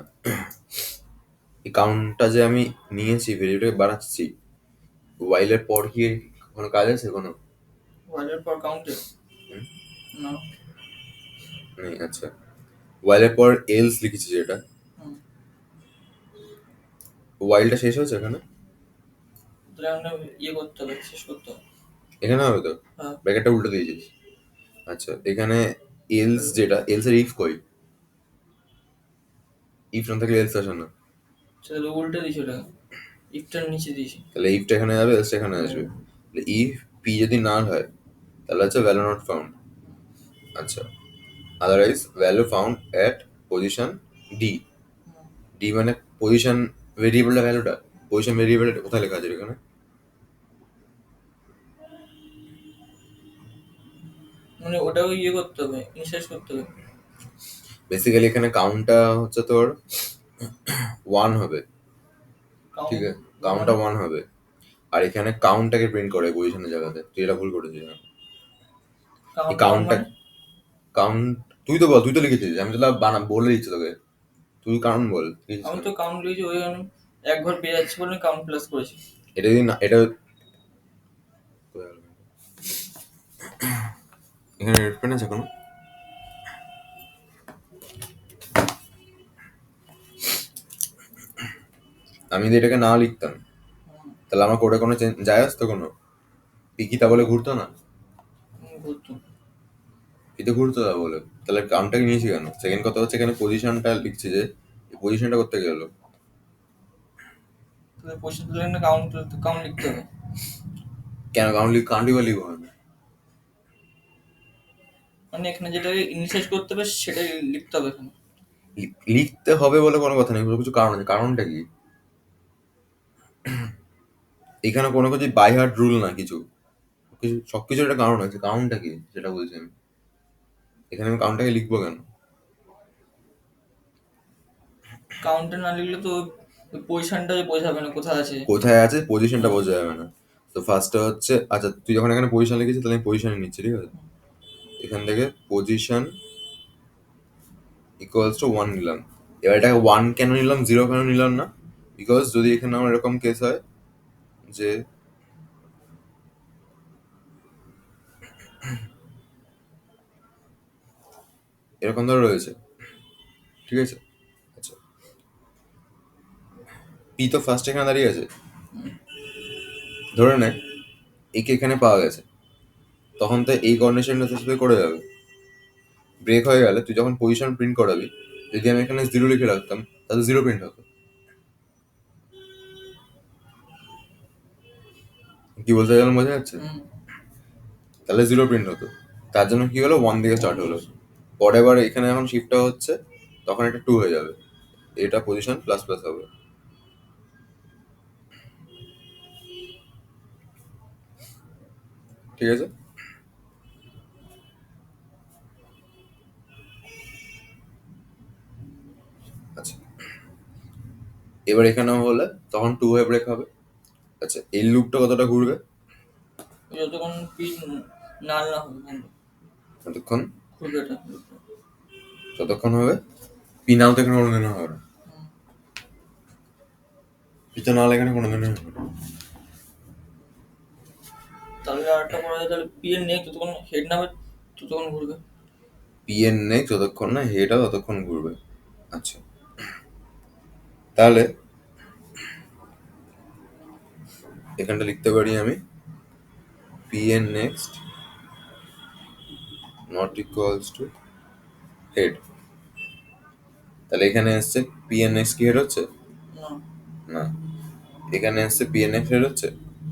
এই কাউন্টটা যে আমি নিয়েছি ভেরিয়েবলটাকে বাড়াচ্ছি, ওয়াইলের পর কি কোনো কাজ আছে কোনো? ওয়াইলের পর কাউন্টে না নেই। আচ্ছা, ওয়াইলের পর এলস লিখেছি যেটা, ওয়াইলটা শেষ হয়েছে এখানে? ইয়ে করতে হবে, শেষ করতে হবে। এখানে হবে তো? ব্র্যাকেটটা উল্টো দিয়েছিস। আচ্ছা, এখানে এলস যেটা, এলস এর ইফ কই? ইফ না থাকলে এলস আসে না। তাহলে উল্টো দিয়েছি ওটা, ইফটার নিচে দিয়েছি। তাহলে ইফটা এখানে যাবে, এলসটা এখানে আসবে। ইফ পি যদি নাল হয় তাহলে হচ্ছে ভ্যালু নট ফাউন্ড। আচ্ছা, আদারওয়াইজ ভ্যালু ফাউন্ড এট পজিশন ডি। ডি মানে পজিশন ভেরিয়েবলটা, ভ্যালুটা পজিশন ভেরিয়েবলটা কোথায় লেখা আছে এখানে? মানে ওটাও ইয়ে করতে হবে, ইনিশিয়ালাইজ করতে হবে। বেসিক্যালি এখানে কাউন্টটা হচ্ছে তোর 1 হবে, ঠিক আছে? কাউন্টটা 1 হবে, আর এখানে কাউন্টটাকে প্রিন্ট করে পজিশনের জায়গাতে। তুই এটা ভুল করেছিস। এই কাউন্টটা কাউন্ট তুই তো বল, তুই তো লিখেছিস, আমি তো বলে দিচ্ছি তোকে। তুই কাউন্ট বল। আমি তো কাউন্ট লিখেছি, ওই আমি এক ঘর পেয়ে যাচ্ছি বলে কাউন্ট প্লাস করেছি। এটা যদি না, এটা এখানে রেড পেন আছে কোনো? আমি যদি এটাকে না লিখতাম তাহলে আমার কোডে কোনো যায় আসতো কোনো? পিকিতা বলে ঘুরতো না? ঘুরতো, পিতে ঘুরতো তা বলে। তাহলে কাউন্টটাকে নিয়েছি কেন? সেকেন্ড কথা হচ্ছে এখানে পজিশনটা লিখছি, যে পজিশনটা করতে গেল পজিশন তুলে কাউন্ট কাউন্ট লিখতে হবে কেন? কাউন্ট লিখবো আমি, মানে এখানে যেটা ইনিশিয়ালাইজ করতে হবে সেটাই লিখতে হবে এখানে। লিখতে হবে বলে কোনো কথা নেই, কিছু কারণ আছে। কারণটা কি? এখানে কোনো কিছু বাই হার্ট রুল না, কিছু কিছু সবকিছুর একটা কারণ আছে। কারণটা কি সেটা বলছি আমি। এখানে আমি কারণটাকে লিখবো কেন? কাউন্টে না লিখলে তো পজিশনটা বোঝাবে না কোথায় আছে, কোথায় আছে পজিশনটা বোঝা যাবে না। তো ফার্স্টে হচ্ছে, আচ্ছা তুই যখন এখানে পজিশন লিখেছিস তাহলে আমি পজিশনে নিচ্ছি, ঠিক আছে? এখান থেকে পজিশন ইকুয়ালস টু 1 নিলাম। এবার এটাকে 1 কেন নিলাম, 0 কেন নিলাম না? বিকজ যদি এখানে আমার এরকম কেস হয় যে এরকম ধরে রয়েছে, ঠিক আছে? আচ্ছা, পি তো ফার্স্ট এখানে দাঁড়িয়ে আছে, ধরে নে একে এখানে পাওয়া গেছে, তখন তো এই কন্ডিশনটা তোর সাথে করে যাবে। ব্রেক হয়ে গেলে তুই যখন পজিশন প্রিন্ট করাবি, যদি আমি এখানে জিরো লিখে রাখতাম তাহলে জিরো প্রিন্ট হতো। কি বলতে গেলাম বোঝা যাচ্ছে? তাহলে জিরো প্রিন্ট হতো। তার জন্য কি হলো, ওয়ান দিকে স্টার্ট হলো। পরে বার এখানে যখন শিফটটা হচ্ছে তখন এটা টু হয়ে যাবে, এটা পজিশন প্লাস প্লাস হবে। ঠিক আছে? আচ্ছা, এবার এখানেও হলে তখন টু হয়ে ব্রেক হবে। আচ্ছা, এই লুপটা কতটা ঘুরবে? যতক্ষণ পিন নাল না হবে ততক্ষণ ঘুরবে এটা। ততক্ষণ হবে। পি নাও তো এখানে কোনোদিনও হবে না, পিতে নাল এখানে কোনোদিনও হবে না। তাহলে আরেকটা করা যায়, তাহলে পি এর নেক্সট যতক্ষণ হেড না হবে ততক্ষণ ঘুরবে। পি এর নেক্সট যতক্ষণ না হেডও ততক্ষণ ঘুরবে। আচ্ছা, তাহলে এখানটা লিখতে পারি আমি পি এর next not equals to head. তাহলে এখানে এসছে পি এন এক্স কি হেড হচ্ছে? না। না। এখানে এসছে পি এন এক্স হেড হচ্ছে?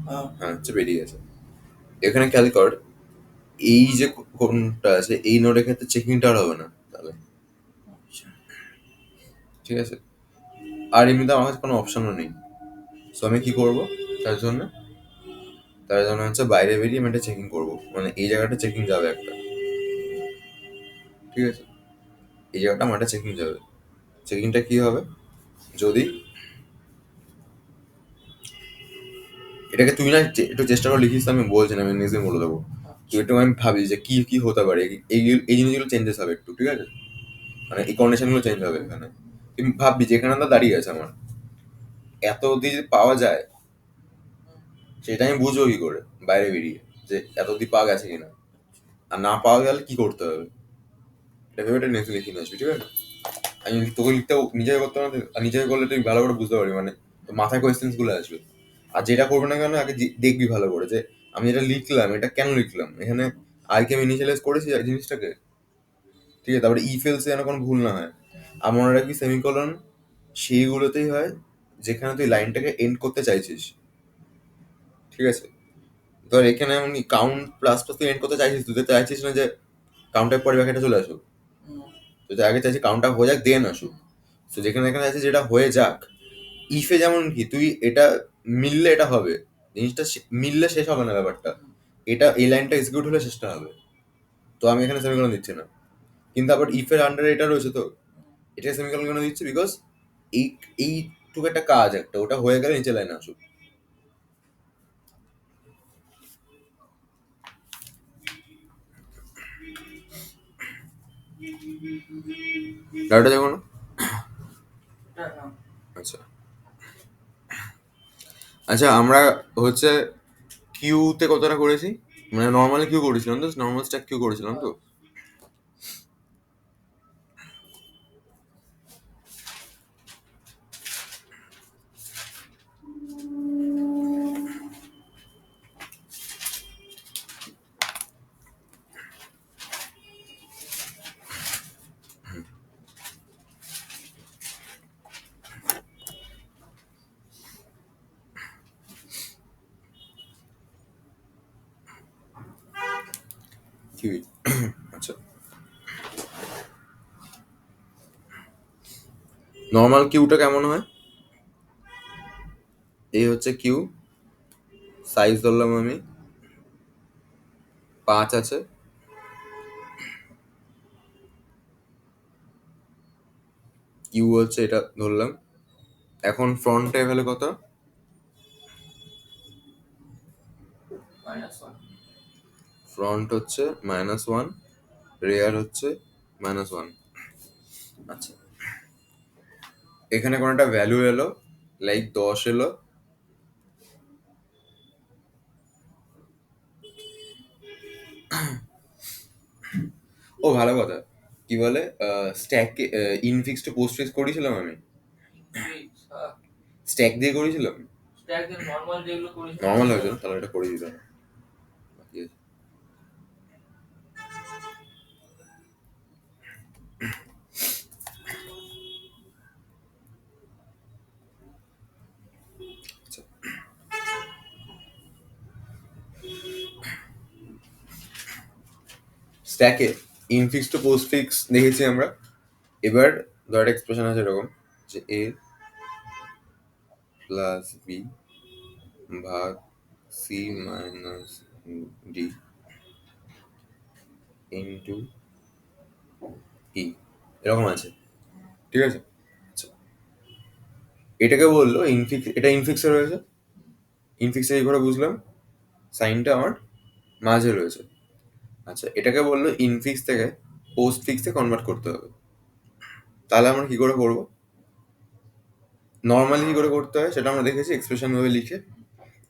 হ্যাঁ। হ্যাঁ, হচ্ছে, বেরিয়ে গেছে। এখানে খেয়াল কর, এই যে কোনটা আছে এই নোডের ক্ষেত্রে চেকিংটা আর হবে না তাহলে। ঠিক আছে? আর এমনিতে আমার কাছে কোনো অপশনও নেই। সো আমি কি করবো তার জন্য? তার জন্য হচ্ছে বাইরে বেরিয়ে আমি একটা চেকিং করবো, মানে এই জায়গাটা চেকিং যাবে একটা। ঠিক আছে? এই জায়গাটা আমার একটা চেকিং যাবে। চেকিংটা কি হবে? যদি এটাকে তুই না একটু চেষ্টা করে লিখিস, আমি বলছি না, আমি নিজে বলে দেবো। তুই একটু আমি ভাবি যে কি কি হতে পারে, এই এই জিনিসগুলো চেঞ্জেস হবে একটু, ঠিক আছে? মানে এই কন্ডিশনগুলো চেঞ্জ হবে এখানে। তুই ভাববি যে এখানে তো দাঁড়িয়ে আছে আমার, এত অব্দি যদি পাওয়া যায় সেটা আমি বুঝবো কি করে বাইরে বেরিয়ে যে এত অব্দি পাওয়া গেছে কিনা, আর না পাওয়া গেলে কি করতে হবে, এটা ভেবে এটা নিজে লিখে নিয়ে আসবি, ঠিক আছে? আমি তোকে লিখতে নিজেকে করতে না, আর নিজেকে করলে তুই ভালো করে বুঝতে পারবি, মানে তোর মাথায় কোয়েশ্চেন্স গুলো আসবে। আর যেটা করবে না কেন আগে দেখবি ভালো করে যে আমি যেটা লিখলাম এটা কেন লিখলাম, এখানে আই কে ইনিশিয়ালাইজ করেছি এই জিনিসটাকে। ঠিক আছে? তারপরে ইফ এলস যেন কোনো ভুল না হয়। আর মনে রাখবি সেমিকোলন সেইগুলোতেই হয় যেখানে তুই লাইনটাকে এন্ড করতে চাইছিস। ঠিক আছে? ধর এখানে আমি কাউন্ট প্লাস প্লাস তুই এন্ড করতে চাইছিস, তুই তো চাইছিস না যে কাউন্টের পরে ব্যাকেটে চলে আসুক, তুই তো আগে চাইছিস কাউন্টটা হয়ে যাক দেন আসুক। তো যেখানে এখানে আছে যেটা হয়ে যাক, ইফে যেমন কি তুই এটা মিললে এটা হবে, জিনিসটা মিললে শেষ হবে না ব্যাপারটা, এটা এই লাইনটা এক্সিকিউট হলে শেষটা হবে। তো আমি এখানে সেমিকোলন দিচ্ছি না, কিন্তু আবার ইফের আন্ডারে এটা রয়েছে, তো এটা সেমিকোলন কেন দিচ্ছি? বিকজ এই এইটুকু একটা কাজ একটা, ওটা হয়ে গেলে নিচে লাইনে আসুক। ডাটা যাবো না? আচ্ছা আচ্ছা, আমরা হচ্ছে কিউতে কতটা করেছি, মানে নর্মালি কিউ করেছিলাম তো, নর্মাল স্ট্যাক কিউ করেছিলাম তো। কিউ, আচ্ছা, নর্মাল কিউটা কেমন হয়? এই হচ্ছে কিউ, সাইজ ধরলাম আমি 5 আছে, কিউ হচ্ছে এটা ধরলাম। এখন ফ্রন্টে ভ্যালু কত? ফ্রন্ট হচ্ছে -1, রেয়ার হচ্ছে -1। আচ্ছা, এখানে কোনো একটা ভ্যালু এলো, লাইক 10 এলো, ও ভালো কথা, কি বলে স্ট্যাকে ইনফিক্স টু পোস্ট ফিক্স করেছিলাম আমি, স্ট্যাক দিয়ে করেছিলাম, স্ট্যাক এর নরমাল যেগুলো করেছিল নর্মাল হয়েছিল, তাহলে এটা করে দিতাম। বাকি আছে। আচ্ছা, স্ট্যাকে ইনফিক্স টু পোস্ট ফিক্স দেখেছি আমরা। এবার ধর এক্সপ্রেশন আছে এরকম যে এ প্লাস বি ভাগ সি মাইনাস ডি ইন্টু ই, এরকম আছে, ঠিক আছে। আচ্ছা, এটাকে বললো ইনফিক্স, এটা ইনফিক্সে রয়েছে, ইনফিক্সে এই করে বুঝলাম সাইনটা আমার মাঝে রয়েছে। আচ্ছা, এটাকে বললো ইনফিক্স থেকে পোস্ট ফিক্সে কনভার্ট করতে হবে। তাহলে আমরা কি করে করবো? নর্মালি কি করে করতে হয় সেটা আমরা দেখেছি এক্সপ্রেশন ভাবে লিখে।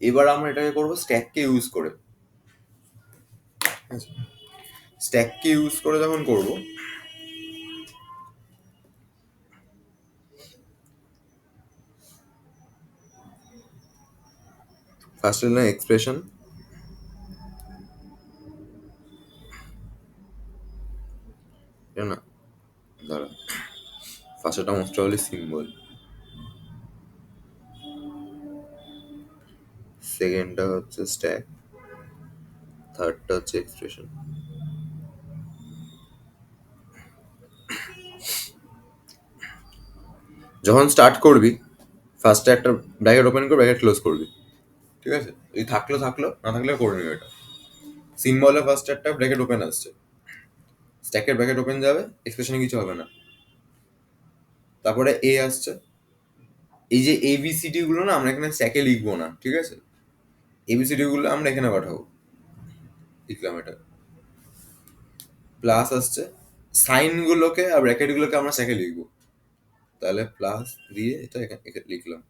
এবার আমরা এটাকে করবো স্ট্যাককে ইউজ করে। স্ট্যাককে ইউজ করে যখন করবো, ফার্স্ট হলো এক্সপ্রেশন, না দাঁড়া, ফার্স্টটা মোস্ট প্রবাবলি সিম্বল, সেকেন্ডটা হচ্ছে স্ট্যাক, থার্ডটা হচ্ছে এক্সপ্রেশন। যখন স্টার্ট করবি ফার্স্টে একটা ব্র্যাকেট ওপেন করে ব্র্যাকেট ক্লোজ করবি, ঠিক আছে। যদি থাকলো থাকলো, না থাকলে করে নিবি এটা। সিম্বলে ফার্স্ট একটা ব্র্যাকেট ওপেন আসছে, স্ট্যাকের ব্র্যাকেট ওপেন যাবে, এক্সপ্রেশনে কিছু হবে না। তারপরে এ আসছে, এই যে এবিসিডি গুলো না আমরা এখানে স্ট্যাকে লিখবো না, ঠিক আছে। এবিসিডি গুলো আমরা এখানে পাঠাবো, লিখলাম এটা। প্লাস আসছে, সাইন গুলোকে আর ব্র্যাকেট গুলোকে আমরা স্ট্যাকে লিখবো, তাহলে প্লাস দিয়ে এটা এখানে লিখলাম।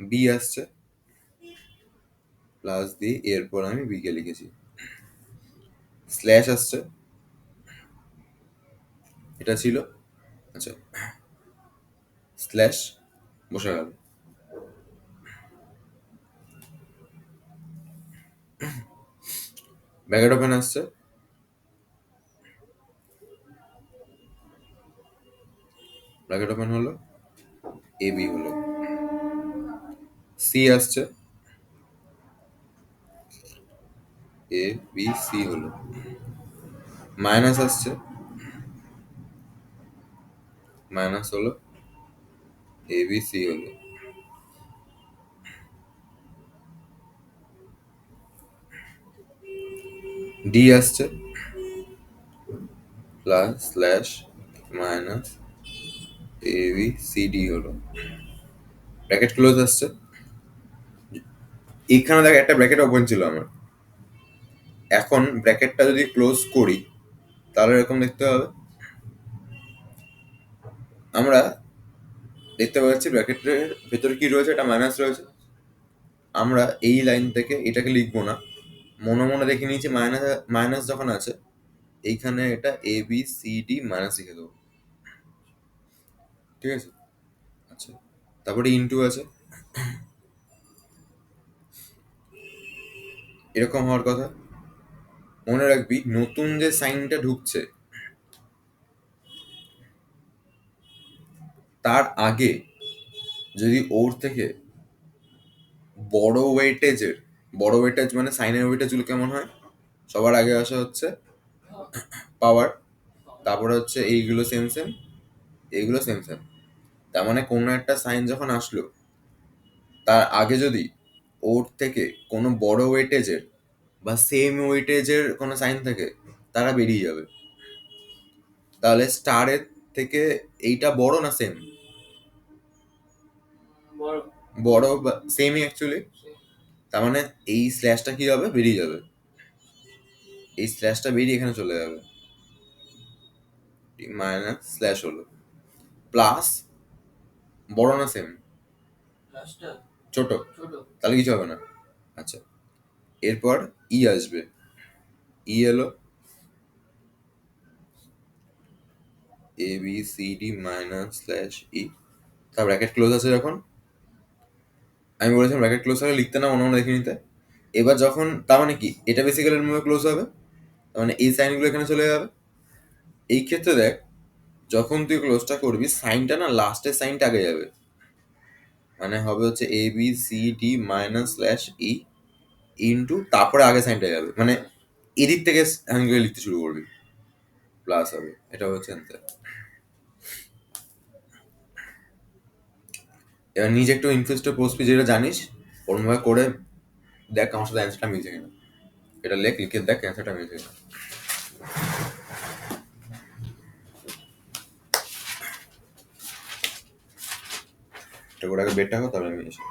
বি আসছে, প্লাস দিয়ে এরপর আমি বি কে লিখেছি। স্ল্যাশ আসছে, এটা ছিল, আচ্ছা, স্ল্যাশ বসে গেল। ব্র্যাকেট ওপেন আসছে, ব্র্যাকেট ওপেন হলো, এ বি হলো। সি আসছে, এ বি সি হলো। মাইনাস আসছে, মাইনাস হলো, এ বি সি হলো। ডি আসছে, প্লাস স্ল্যাশ মাইনাস এ বি সি ডি হলো। ব্র্যাকেট ক্লোজ আসছে, এখানে দেখ একটা ব্র্যাকেট ওপেন ছিল আমার, এখন ব্র্যাকেটটা যদি ক্লোজ করি তাহলে এরকম দেখতে হবে। আমরা দেখতে পাচ্ছি ব্র্যাকেটের ভেতরে কি রয়েছে, এটা মাইনাস রয়েছে। আমরা এই লাইন থেকে এটাকে লিখবো না, মনে মনে দেখে নিয়েছি মাইনাস, মাইনাস যখন আছে এইখানে এটা এ বি সি ডি মাইনাস লিখে দেবো, ঠিক আছে। আচ্ছা, তারপরে ইনটু আছে, এরকম হওয়ার কথা। মনে রাখবি নতুন যে সাইনটা ঢুকছে তার আগে যদি ওর থেকে বড় ওয়েটেজের, বড় ওয়েটেজ মানে সাইনের ওয়েটেজ গুলো কেমন হয়, সবার আগে আসা হচ্ছে পাওয়ার, তারপরে হচ্ছে এইগুলো সেম সেম, এইগুলো সেম সেম। তার মানে কোনো একটা সাইন যখন আসলো তার আগে যদি ওর থেকে কোনো বড় ওয়েটেজের বা সেম ওয়েটেজের কোনো সাইন থাকে তারা বেরিয়ে যাবে। তাহলে স্টারের থেকে এইটা বড় না সেম? বড়। বড় বা সেমই অ্যাকচুয়ালি। তার মানে এই স্ল্যাশটা কি হবে, বেরিয়ে যাবে, এই স্ল্যাশটা বেরিয়ে এখানে চলে যাবে, মাইনাস স্ল্যাশ হলো। প্লাস বড় না সেম? লাস্টটা ছোট, ছোট। তাহলে কিছু হবে না। আচ্ছা, এরপর ই আসবে, ই এলো, A B C D minus slash E, তার ব্র্যাকেট ক্লোজ আছে যখন, আমি বলেছিলাম ব্র্যাকেট ক্লোজ হলে লিখতে না, মনে মনে দেখে নিতে। এবার যখন, তার মানে কি, এটা বেসিক্যালি এর মধ্যে ক্লোজ হবে, তার মানে এই সাইনগুলো এখানে চলে যাবে। এই ক্ষেত্রে দেখ, যখন তুই ক্লোজটা করবি সাইনটা না লাস্টের সাইনটা আগে যাবে, মানে হবে হচ্ছে A B C D minus slash E into, তারপরে আগে সাইনটা যাবে, মানে এদিক থেকে সাইনগুলো লিখতে শুরু করবি, প্লাস হবে, এটা হচ্ছে অ্যান্সার। এবার নিজে একটু ইনফিউজড পোস্টবি যেটা জানিস ওরমভাবে করে দেখ আমার সাথে অ্যান্সারটা মিলছে কিনা, এটা লেখ, লিখে দেখ অ্যান্সারটা মিলছে কিনা। এটা করে আগে বেডটা হোক, তারপরে আমি এসে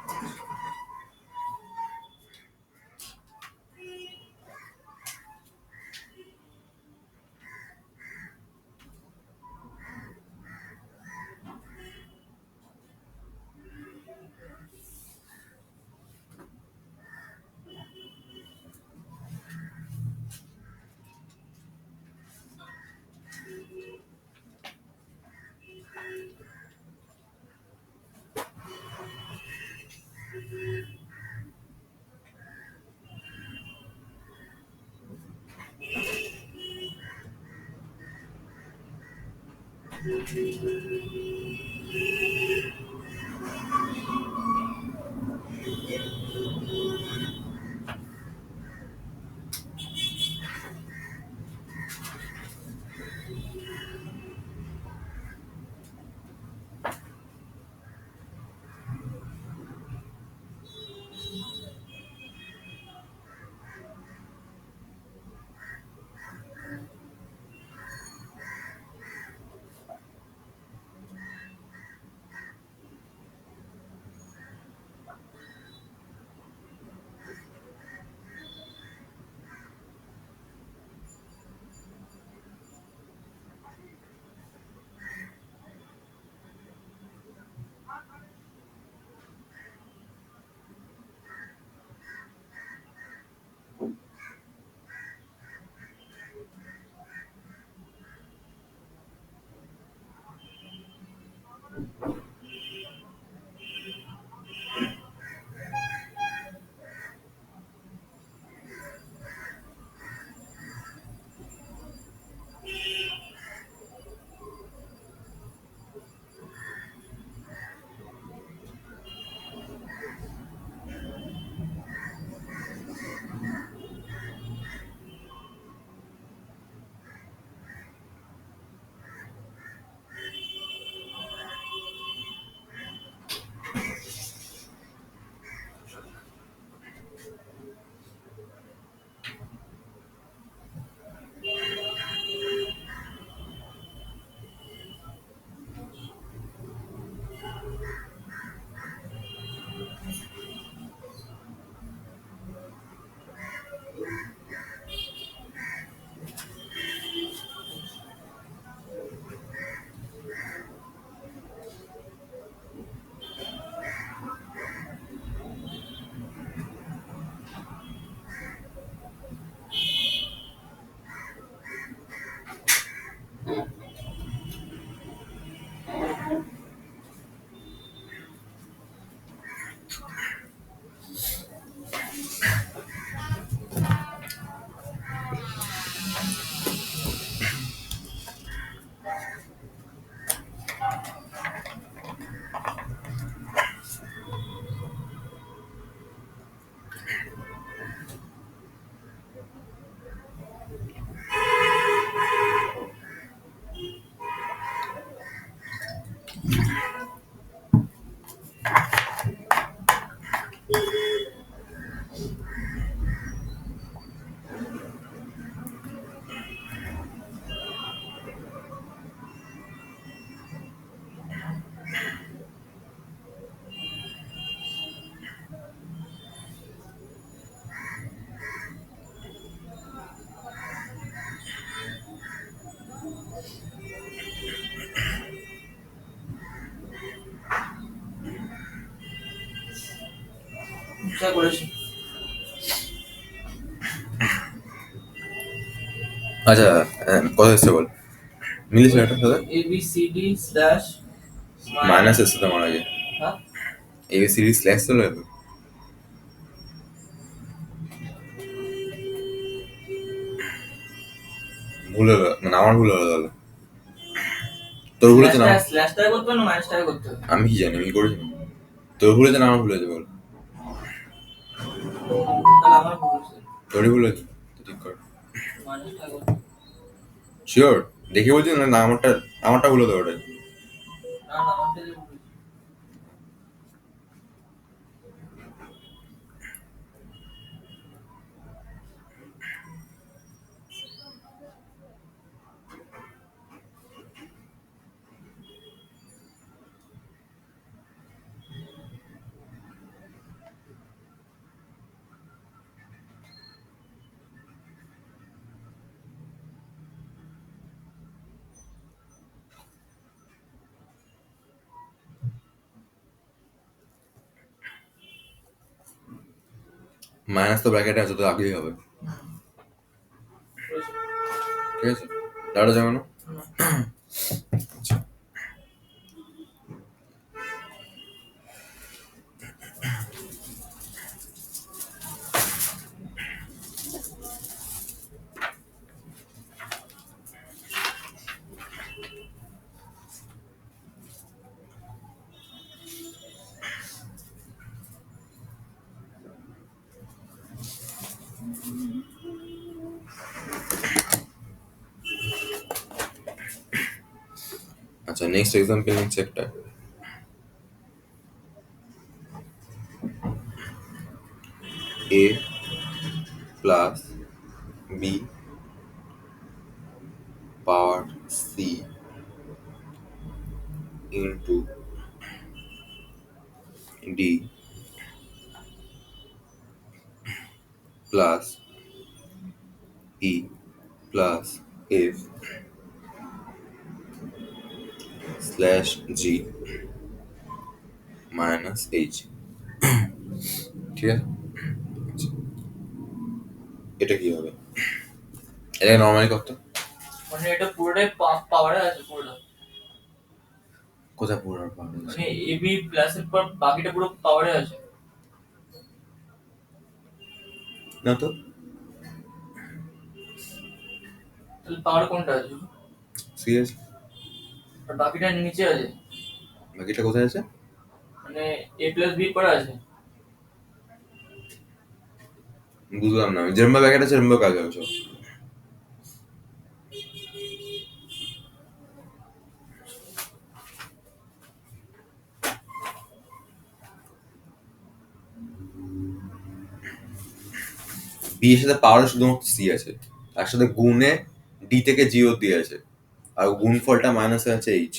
যা করেছি। আচ্ছা, কথা এসছে বল। মিলেছিল একটা সাথে A B C D slash minus এর সাথে মারা যায়। হ্যাঁ ABCD স্ল্যাশ চলে এলো, ভুল হলো, মানে আমার ভুল হলো তাহলে। তোর ভুল হচ্ছে না স্ল্যাশটা করতে হবে না মাইনাসটা করতে হবে? আমি কি জানি, আমি করেছি না। তোর ভুল হচ্ছে না আমার ভুল হয়েছে বল? তাহলে আমার ভুল হচ্ছে। তোরই ভুল হয়েছে, তো ঠিক কর। মাইনাসটা করতে শিওর দেখে বলছি না, না আমারটা, আমারটা ভুল হতো ওটাই। না না আমারটা যে ভুল হচ্ছে। মাইনাস তো ব্র্যাকেটে আছে, তো আগেই হবে। হয়েছে। ঠিক আছে, দাঁড়া যাবে না। না। আচ্ছা নেক্সট এক্সাম্পল নিচ্ছে একটা। A plus B power C into D plus E plus F slash G minus H. ঠিক আছে, আচ্ছা, এটা কি হবে? এটা নর্মালি কত? মানে এটা পুরোটাই পাওয়ারে আছে পুরোটা। কোথায় পুরো পাওয়ার? মানে এ বি প্লাসের পর বাকিটা পুরো পাওয়ারে আছে। না তো, তাহলে পাওয়ার কোনটা আছে? সি আছে। আর বাকিটা নিচে আছে। বাকিটা কোথায় আছে? মানে এ প্লাস বি পরে আছে। বুঝলাম না, যেরম প্যাকেট আছে সেরম কাজ হবে সব। বি এর সাথে পাওয়ারে শুধুমাত্র সি আছে, তার সাথে গুণে ডি থেকে জি অব্দি আছে, আর গুণফলটা মাইনাসে আছে এইচ।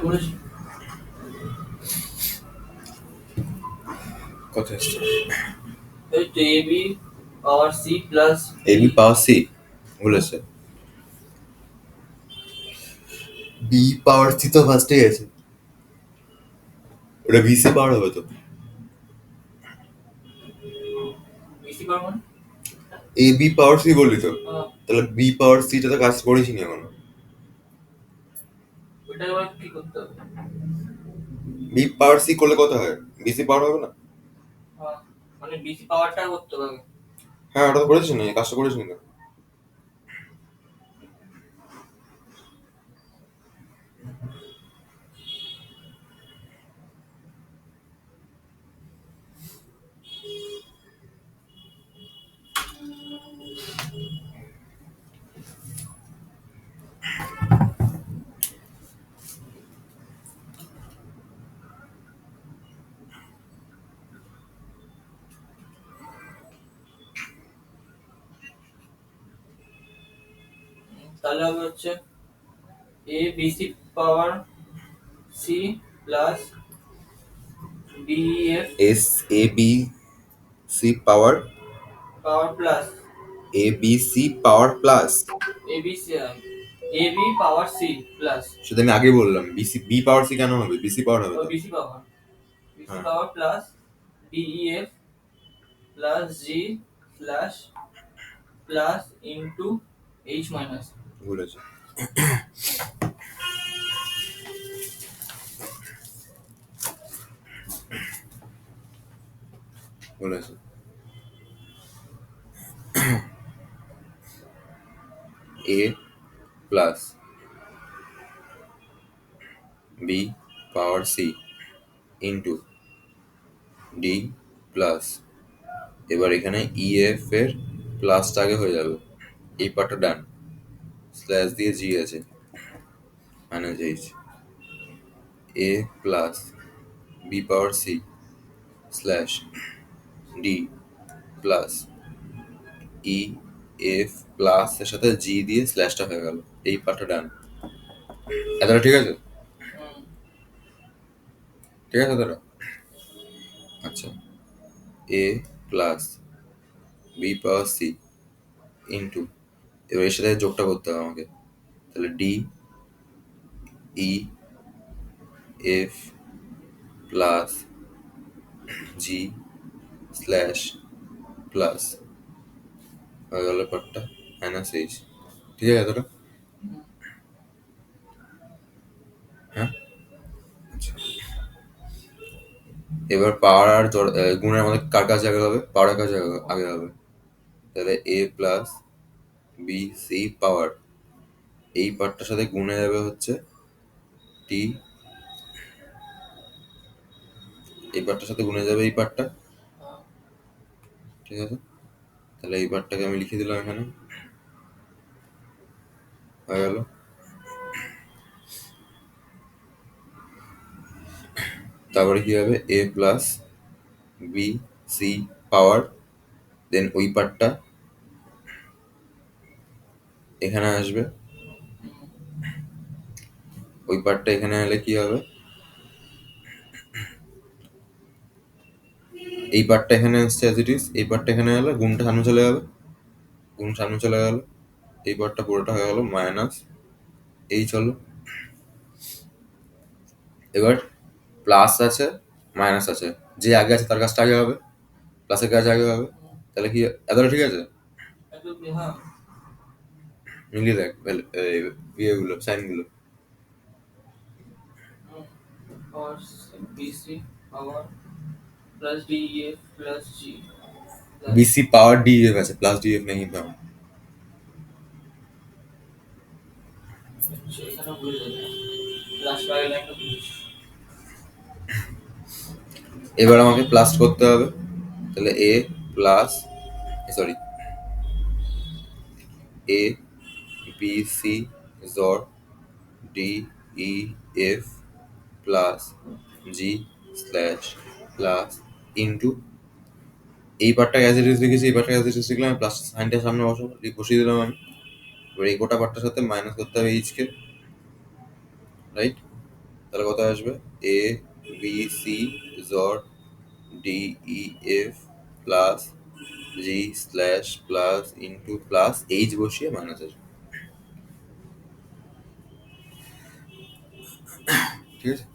বলেছি কথা এসছে এই তো এ B power C plus AB পাওয়ার সি বলেছে বি পাওয়ার সি তো ফার্স্টেই আছে ওটা বিসি পাওয়ার হবে তো বিসি পাওয়ার মানে এ বি পাওয়ার সি বললি তো আহ, তাহলে বি পাওয়ার সিটা তো কাজ করেছি না এখনো ওইটা এবার কি করতে হবে বি পাওয়ার সি করলে কত হয় বিসি পাওয়ার হবে না মানে বিসি পাওয়ারটা করতে হবে হ্যাঁ ওটা তো করেছি না এই কাজটা করেছি না তাহলে হবে হচ্ছে A BC power C plus B F S A B C power power plus A B C power plus A B C A B power C plus সেটা আমি আগে বললাম বিসি বি পাওয়ার সি কেন হবে BC পাওয়ার হবে তো BC BC হ্যাঁ পাওয়ার plus DEF plus G slash plus into H minus বলেছে বলেছে এ plus B power C into D plus এবার এখানে ইএফ এর প্লাসটা আগে হয়ে যাবে এই পার্টটা ডান স্ল্যাশ দিয়ে জি আছে minus H A plus B power C slash D plus E F plus এর সাথে জি দিয়ে স্ল্যাশটা হয়ে গেল এই পার্টটা ডান এতটা ঠিক আছে ঠিক আছে এতটা আচ্ছা এ plus B power C into এবার এর সাথে যোগটা করতে হবে আমাকে তাহলে D E F plus G slash plus হয়ে গেল পার্টটা মাইনাস এইচ ঠিক আছে এতটা হ্যাঁ আচ্ছা এবার পাওয়ার আর গুণের আমাদের কার কাছে আগে হবে পাওয়ারের কাছে আগে হবে তাহলে এ প্লাস বি সি পাওয়ার এই পার্টটার সাথে গুণে যাবে হচ্ছে টি এই পার্টটার সাথে গুণে যাবে এই পার্টটা ঠিক আছে তাহলে এই পার্টটাকে আমি লিখে দিলাম এখানে হয়ে গেল তারপরে কি হবে এ প্লাস বি সি পাওয়ার দেন ওই পার্টটা এখানে আসবে ওই পার্টটা এখানে এলে কি হবে এই পার্টটা এখানে আসছে অ্যাজ ইট ইজ এই পার্টটা এখানে এলে গুণটা সামনে চলে যাবে গুণ সামনে চলে গেল এই পার্টটা পুরোটা হয়ে গেল মাইনাস এই চলো এবার প্লাস আছে মাইনাস আছে যে আগে আছে তার কাজটা আগে হবে প্লাসের কাজ আগে হবে তাহলে কি এতটা ঠিক আছে হ্যাঁ মিলিয়ে দেখ ইয়েগুলো সাইনগুলো power BC power plus DEF plus G BC power DF আছে প্লাস ডিএফ নেই কিন্তু আমার। এখানে ভুলে যাবে লাস্ট আগে লাইনটা বুঝিস এবার আমাকে প্লাস করতে হবে তাহলে A plus sorry A B C Z D E F plus G slash plus into এই পার্টটা অ্যাজ ইট ইজ লিখেছি এই পার্টটা অ্যাজ ইট ইজ লিখলাম প্লাস সাইনটা সামনে বসিয়ে দিলাম আমি এবার এই গোটা পার্টটার সাথে মাইনাস করতে হবে এইচকে রাইট তাহলে কত আসবে? A B C Z D E F plus G slash plus into plus H বসিয়ে মাইনাস আসবে। ঠিক আছে।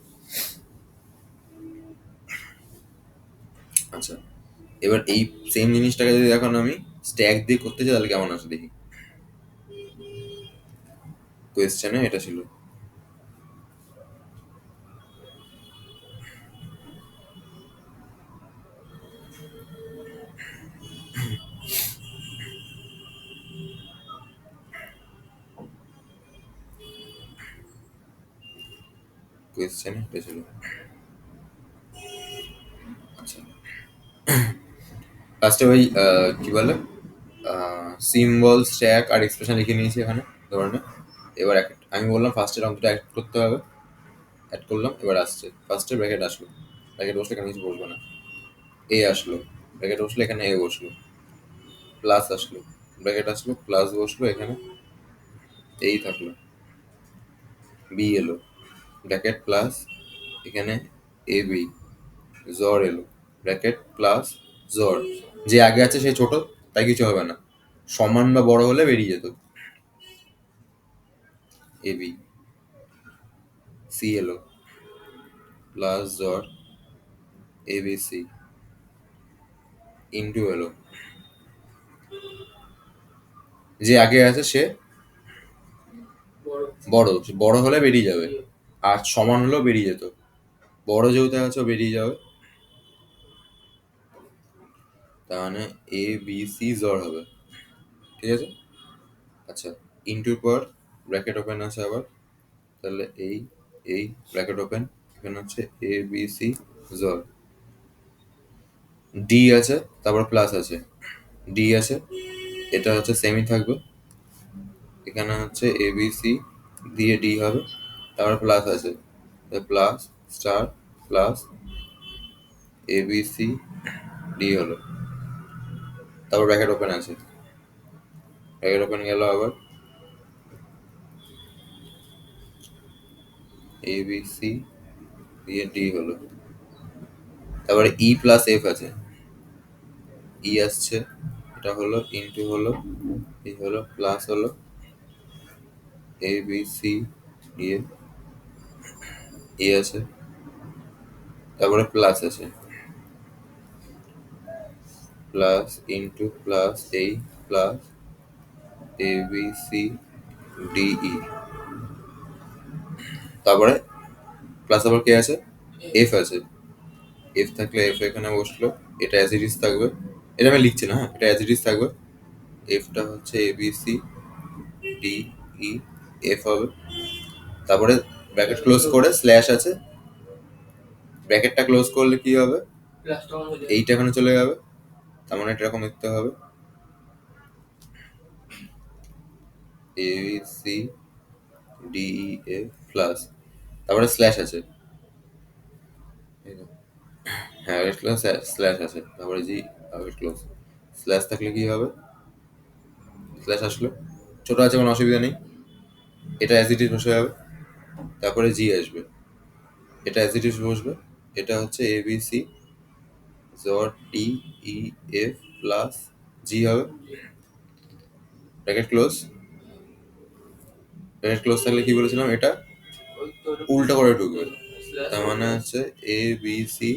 আচ্ছা, এবার এই সেম জিনিসটাকে যদি এখন আমি স্ট্যাক দিয়ে করতে চাই তাহলে কেমন আসে দেখি। কোয়েশ্চেনে এটা ছিল। কোয়েশ্চেনে এটা ছিল। আচ্ছা, ফার্স্টে ওই কি বলে সিম্বল স্ট্যাক আর এক্সপ্রেশন লিখে নিয়েছি এখানে ধরনের। এবার আমি বললাম ফার্স্টের অঙ্কটা অ্যাড করতে হবে, অ্যাড করলাম। এবার আসছে ফার্স্টে ব্র্যাকেট আসলো, ব্র্যাকেট বসলে এখানে কিছু বসবে না। এ আসলো, ব্র্যাকেট বসলো, এখানে এ বসলো। প্লাস আসলো, ব্র্যাকেট আসলো, প্লাস বসলো, এখানে এই থাকলো। বি এলো, ব্র্যাকেট প্লাস, এখানে এ বি। জ্বর এলো, ব্র্যাকেট প্লাস জ্বর। যে আগে আছে সে ছোট, তাই কিছু হবে না। সমান বা বড় হলে বেরিয়ে যেত। এ বি। সি এলো, প্লাস জ্বর এ বি সি ইন্টু এলো। যে আগে আছে সে বড়, বড় হলে বেরিয়ে যাবে। আর সমান হলেও বেরিয়ে যেত। বড় যেহেতু আছে বেরিয়ে যাবে। তার মানে এ বি সি জ্বর হবে। ঠিক আছে। আচ্ছা, ইন্টুর পর ব্র্যাকেট ওপেন আছে আবার। তাহলে এই ব্র্যাকেট ওপেন, এখানে হচ্ছে এ বি সি জ্বর। ডি আছে, তারপর প্লাস আছে। ডি আছে, এটা হচ্ছে সেমি থাকবে। এখানে হচ্ছে এ বি সি দিয়ে ডি হবে, তারপর প্লাস আছে। Plus star plus A B C D হলো। তারপর ব্র্যাকেট ওপেন আছে, ব্র্যাকেট ওপেন গেল আবার। এ বি সি দিয়ে ডি হলো। তারপরে ই প্লাস এফ আছে। ই আসছে, এটা হলো ইন্টু হলো, এই হলো প্লাস হলো এ বি সি দিয়ে এ আছে, তারপরে প্লাস আছে, প্লাস ইন্টু প্লাস এই plus A B C D ই। তারপরে প্লাস আবার কে আছে? এফ আছে। এফ থাকলে এফ এখানে বসলো, এটা অ্যাজ ইট ইজ থাকবে। এটা আমি লিখছি না, হ্যাঁ, এটা অ্যাজ ইট ইজ থাকবে। এফটা হচ্ছে A B C D E F হবে। তারপরে ব্র্যাকেট ক্লোজ করে স্ল্যাশ আছে। ব্র্যাকেটটা ক্লোজ করলে কি হবে? এইটা এখানে চলে যাবে। তার মানে এটা এরকম লিখতে হবে, A B C D E F plus, তারপরে স্ল্যাশ আছে। হ্যাঁ, ক্লোজ স্ল্যাশ আছে, তারপরে জি ক্লোজ। স্ল্যাশ থাকলে কি হবে? স্ল্যাশ আসলো, ছোট আছে কোনো অসুবিধা নেই। এটা অ্যাজ ইট ইজ বসে যাবে। তারপরে জি আসবে, এটা অ্যাজ ইট ইজ বসবে। এটা হচ্ছে A B C জড T E F plus জি হবে। ব্র্যাকেট ক্লোজ, ব্র্যাকেট ক্লোজ থাকলে কি বলেছিলাম, এটা উল্টো করে ঢুকবে। তার মানে হচ্ছে A B C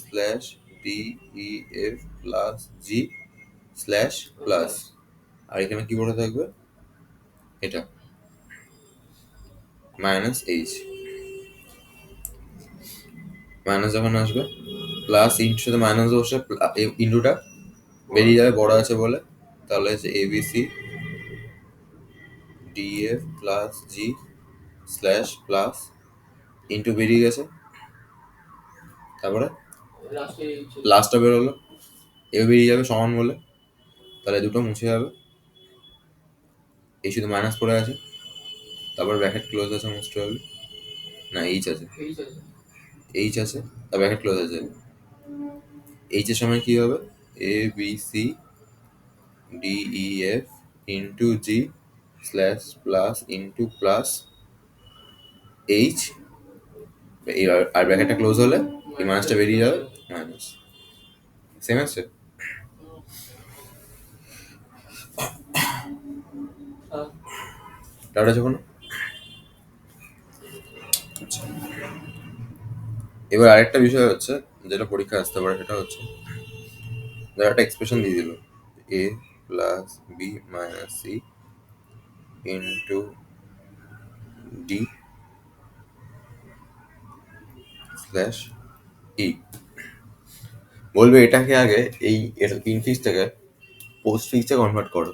slash D E F plus G slash plus. আর এখানে কি বলে থাকবে? এটা মাইনাস এইচ। মাইনাস যখন আসবে, প্লাস ইন্টুর সাথে মাইনাস বসে ইন্টুটা বেরিয়ে যাবে বড় আছে বলে। তাহলে হচ্ছে A B C D F plus G slash plus into বেরিয়ে গেছে। তারপরে লাস্টটা বেরোলো, এ বেরিয়ে যাবে সমান বলে। তাহলে দুটো মুছে যাবে, এই শুধু মাইনাস পড়ে আছে। তারপর ব্র্যাকেট ক্লোজ আছে মোস্ট প্রবাবলি, না এইচ আছে, এইচ আছে, তার ব্র্যাকেট ক্লোজ আছে। এইচ এর সময় কি হবে? A B C D E F into G slash plus into plus H এই আর ব্র্যাকেটটা ক্লোজ হলে এই মাইনাসটা বেরিয়ে যাবে, মাইনাস। সেম আছে। ডাউট আছে কোনো? আচ্ছা, এবার আরেকটা বিষয় হচ্ছে যেটা পরীক্ষা আসতে পারে, সেটা হচ্ছে ধর একটা এক্সপ্রেশন দিয়ে দিল A plus B minus C into D slash E. বলবে এটাকে আগে এটা ইনফিক্স থেকে পোস্ট ফিক্সে কনভার্ট করো।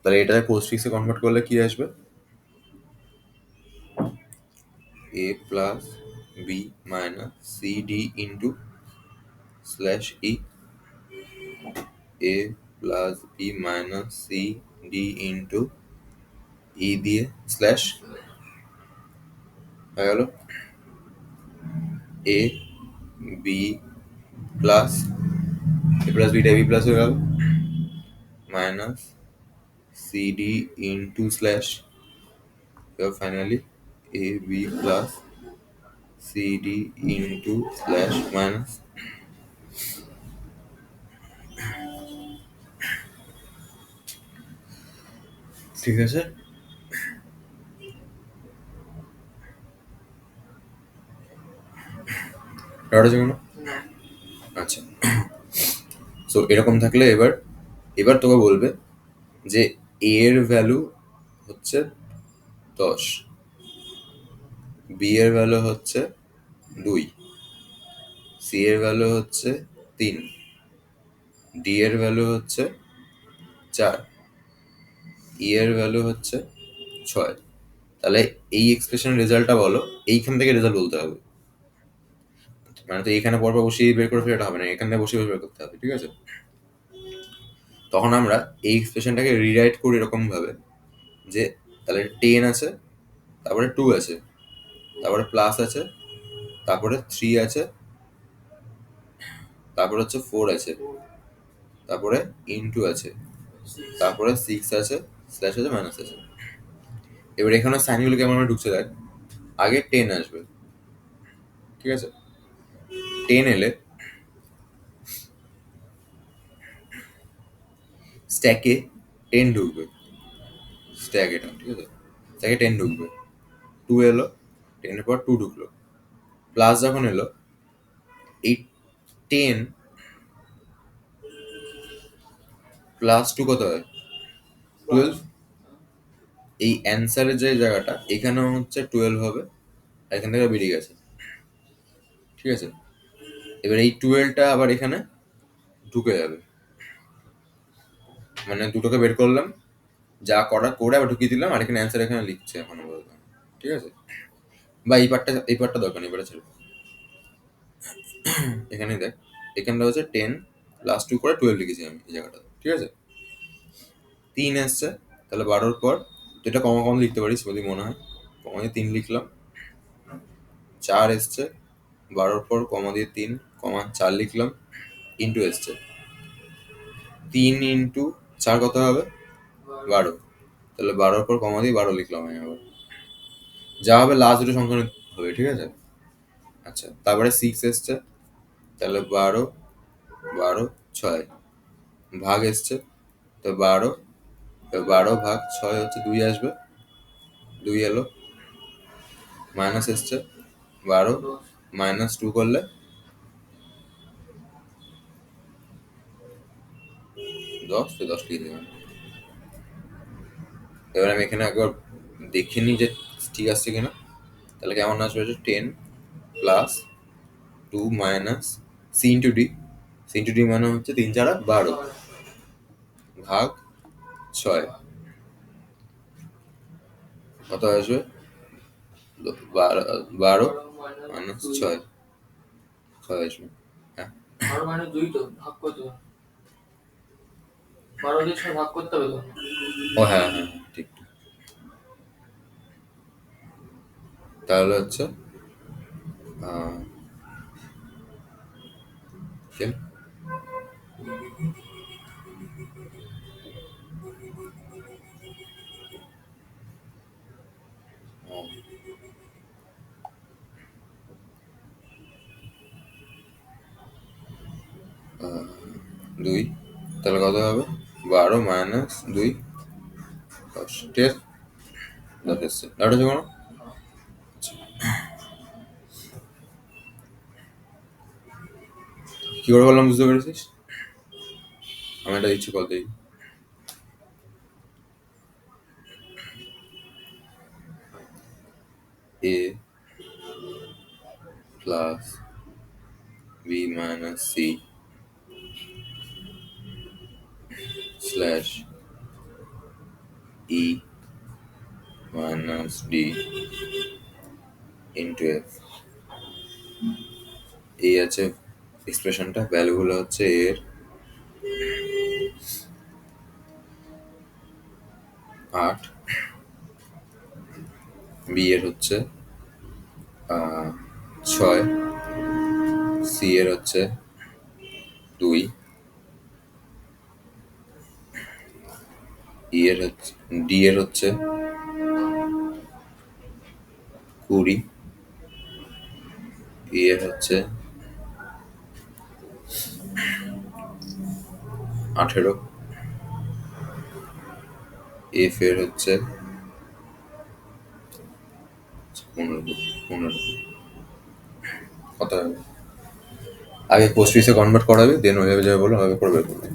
তাহলে এটাকে পোস্ট ফিক্সে কনভার্ট করলে কি আসবে? A plus B minus C D into slash E, A plus B minus C D into E দিয়ে স্ল্যাশ হয়ে গেল A B plus A plus বিটা বি প্লাস হয়ে গেল minus C D into slash finally A B plus C D into slash minus. ঠিক আছে, doubt আছে কোনো? আচ্ছা, সো এরকম থাকলে এবার এবার তোকে বলবে যে এ এর ভ্যালু হচ্ছে 10, বি এর ভ্যালু হচ্ছে 2, সি এর ভ্যালু হচ্ছে 3, ডি এর ভ্যালু হচ্ছে 4, ই এর ভ্যালু হচ্ছে 6। তাহলে এই এক্সপ্রেশনের রেজাল্টটা বলো, এইখান থেকে রেজাল্ট বলতে হবে। মানে তো এইখানে পরপর বসিয়ে বের করে ফেলে হবে না, এখান থেকে বসিয়ে বের করতে হবে। ঠিক আছে, তখন আমরা এই এক্সপ্রেশনটাকে রিরাইট করি এরকম ভাবে যে তাহলে 10 আছে, তারপরে 2 আছে, তারপরে প্লাস আছে, তারপরে 3 আছে, তারপরে হচ্ছে 4 আছে, তারপরে ইনটু আছে, তারপরে 6 আছে, স্ল্যাশ আছে, মাইনাস আছে। এবার এখানে সাইনগুলো কেমন ঢুকছে দেখ। আগে 10 আসবে, ঠিক আছে, 10 এলে স্ট্যাকে 10 ঢুকবে, স্ট্যাক এটা, ঠিক আছে, স্ট্যাকে 10 ঢুকবে। 2 এলো, 10 এর পর 2 ঢুকলো, প্লাস যখন এলো এই 10 প্লাস 2 কত হয়? 12। এই অ্যান্সারের যে জায়গাটা এখানেও হচ্ছে 12 হবে, আর এখান থেকে বেরিয়ে গেছে। ঠিক আছে, এবার এই 12টা আবার এখানে ঢুকে যাবে, মানে দুটোকে বের করলাম, যা করা করে আবার ঢুকিয়ে দিলাম, আর এখানে অ্যান্সার এখানে লিখছে এখন বলতে। ঠিক আছে, বা এই পার্টটা দরকার নেই, এবারে ছেড়ে এখানে দেখ, এখানটা হচ্ছে 10 প্লাস 2 করে 12 লিখেছি আমি এই জায়গাটা। ঠিক আছে, 3 এসছে, তাহলে 12-র পর এটা কমা কম লিখতে পারিস যদি মনে হয়, কমা দিয়ে 3 লিখলাম। 4 এসছে, 12-র পর কমা দিয়ে 3 কমা 4 লিখলাম, ইন্টু এসছে 3 ইন্টু 4 কত হবে? 12। তাহলে 12-র পর কমা দিয়ে 12 লিখলাম আমি আবার, যা হবে লাস্ট দুটো সংখ্যা হবে। ঠিক আছে, আচ্ছা, তারপরে 6 এসছে, তাহলে 12 12 6 ভাগ এসছে, তো 12, 12 ভাগ 6 হচ্ছে 2 আসবে, 2 এলো, মাইনাস এসছে 12 মাইনাস 2 করলে 10, তো 10 লিখে দেবেন। এবার আমি এখানে একবার দেখে নিই যে ঠিক আসছে কিনা। তাহলে কেমন আসবে? 10 plus 2 minus C into D, C into D মানে হচ্ছে 3 4 12 ভাগ 6 কত আসবে? 12 মাইনাস 6 আসবে। হ্যাঁ, 12 মানে 2 তো ভাগ করতে হবে, 12 দিয়ে 6 ভাগ করতে হবে তো। ও হ্যাঁ হ্যাঁ হ্যাঁ, ঠিক ঠিক। তাহলে হচ্ছে কেন 2, তাহলে কত হবে? 12 মাইনাস 2, 10, ঠিক আছে? 10 এসছে, ডাউট আছে কোনো? কি করে বললাম, বুঝতে পেরেছিস? আমি এটা দিচ্ছি, কত দিই? A plus B minus C slash E minus D into F। এই আছে এক্সপ্রেশনটা, ভ্যালুগুলো হচ্ছে এর 8, B এর হচ্ছে 6, C এর হচ্ছে 2, E এর হচ্ছে, D এর হচ্ছে 20, E এর হচ্ছে 18, F এর হচ্ছে 15। কত হবে? আগে পোস্ট ফিসে কনভার্ট করাবে, দেন ওইভাবে যাবে, বলো ওইভাবে করে বের করবে।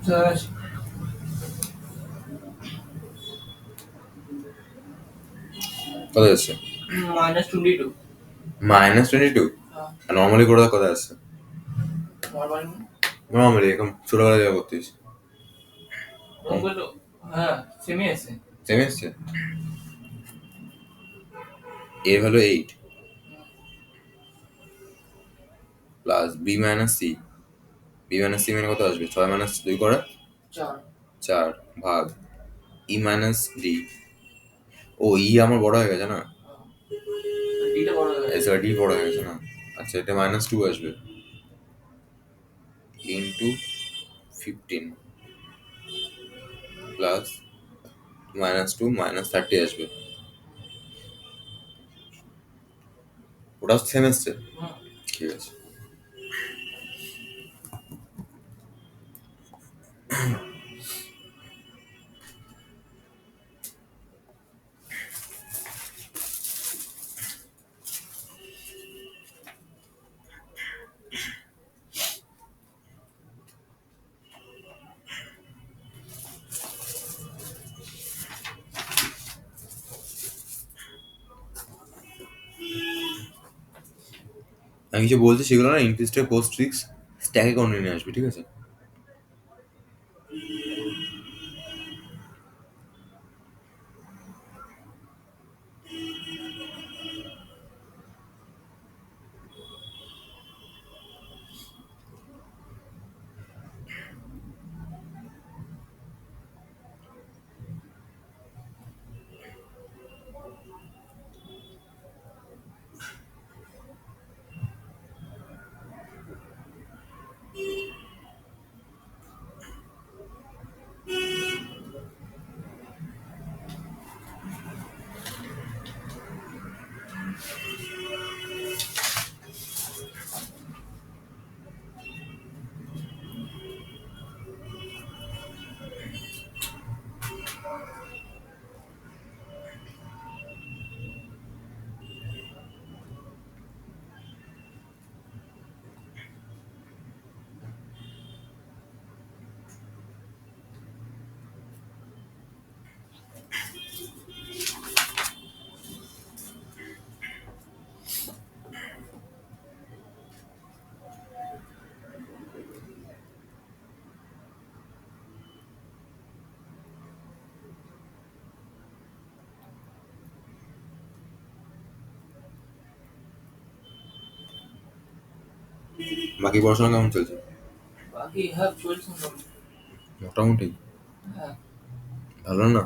কত আসছে? -22। -22? আর নর্মালি করে কত আসছে? নর্মালি নর্মালি এরকম ছোটবেলা যা করতিস ওগুলো হ্যাঁ সেমই আছে। সেম এসছে? এর value 8 plus B minus C. B minus C মানে কত আসবে? 6 মাইনাস 2 করে 4। 4 ভাগ ই মাইনাস ডি। ও ই আমার বড় হয়ে গেছে না, ডিটা বড় হয়ে গেছে। এছাড়া ডি বড় হয়ে গেছে না। আচ্ছা এটা -2 আসবে ইন্টু 15 প্লাস -2 -30 আসবে। ওটা সেম এসছে? ঠিক আছে। আমি কিছু বলছি সেগুলো না ইনফিস্টের পোস্ট ট্রিক্স স্ট্যাকে করে নিয়ে আসবি, ঠিক আছে? বাকি পড়াশোনা কেমন চলছে? বাকি হ্যাঁ চলছে মোটামুটি। মোটামুটি হ্যাঁ ভালো না?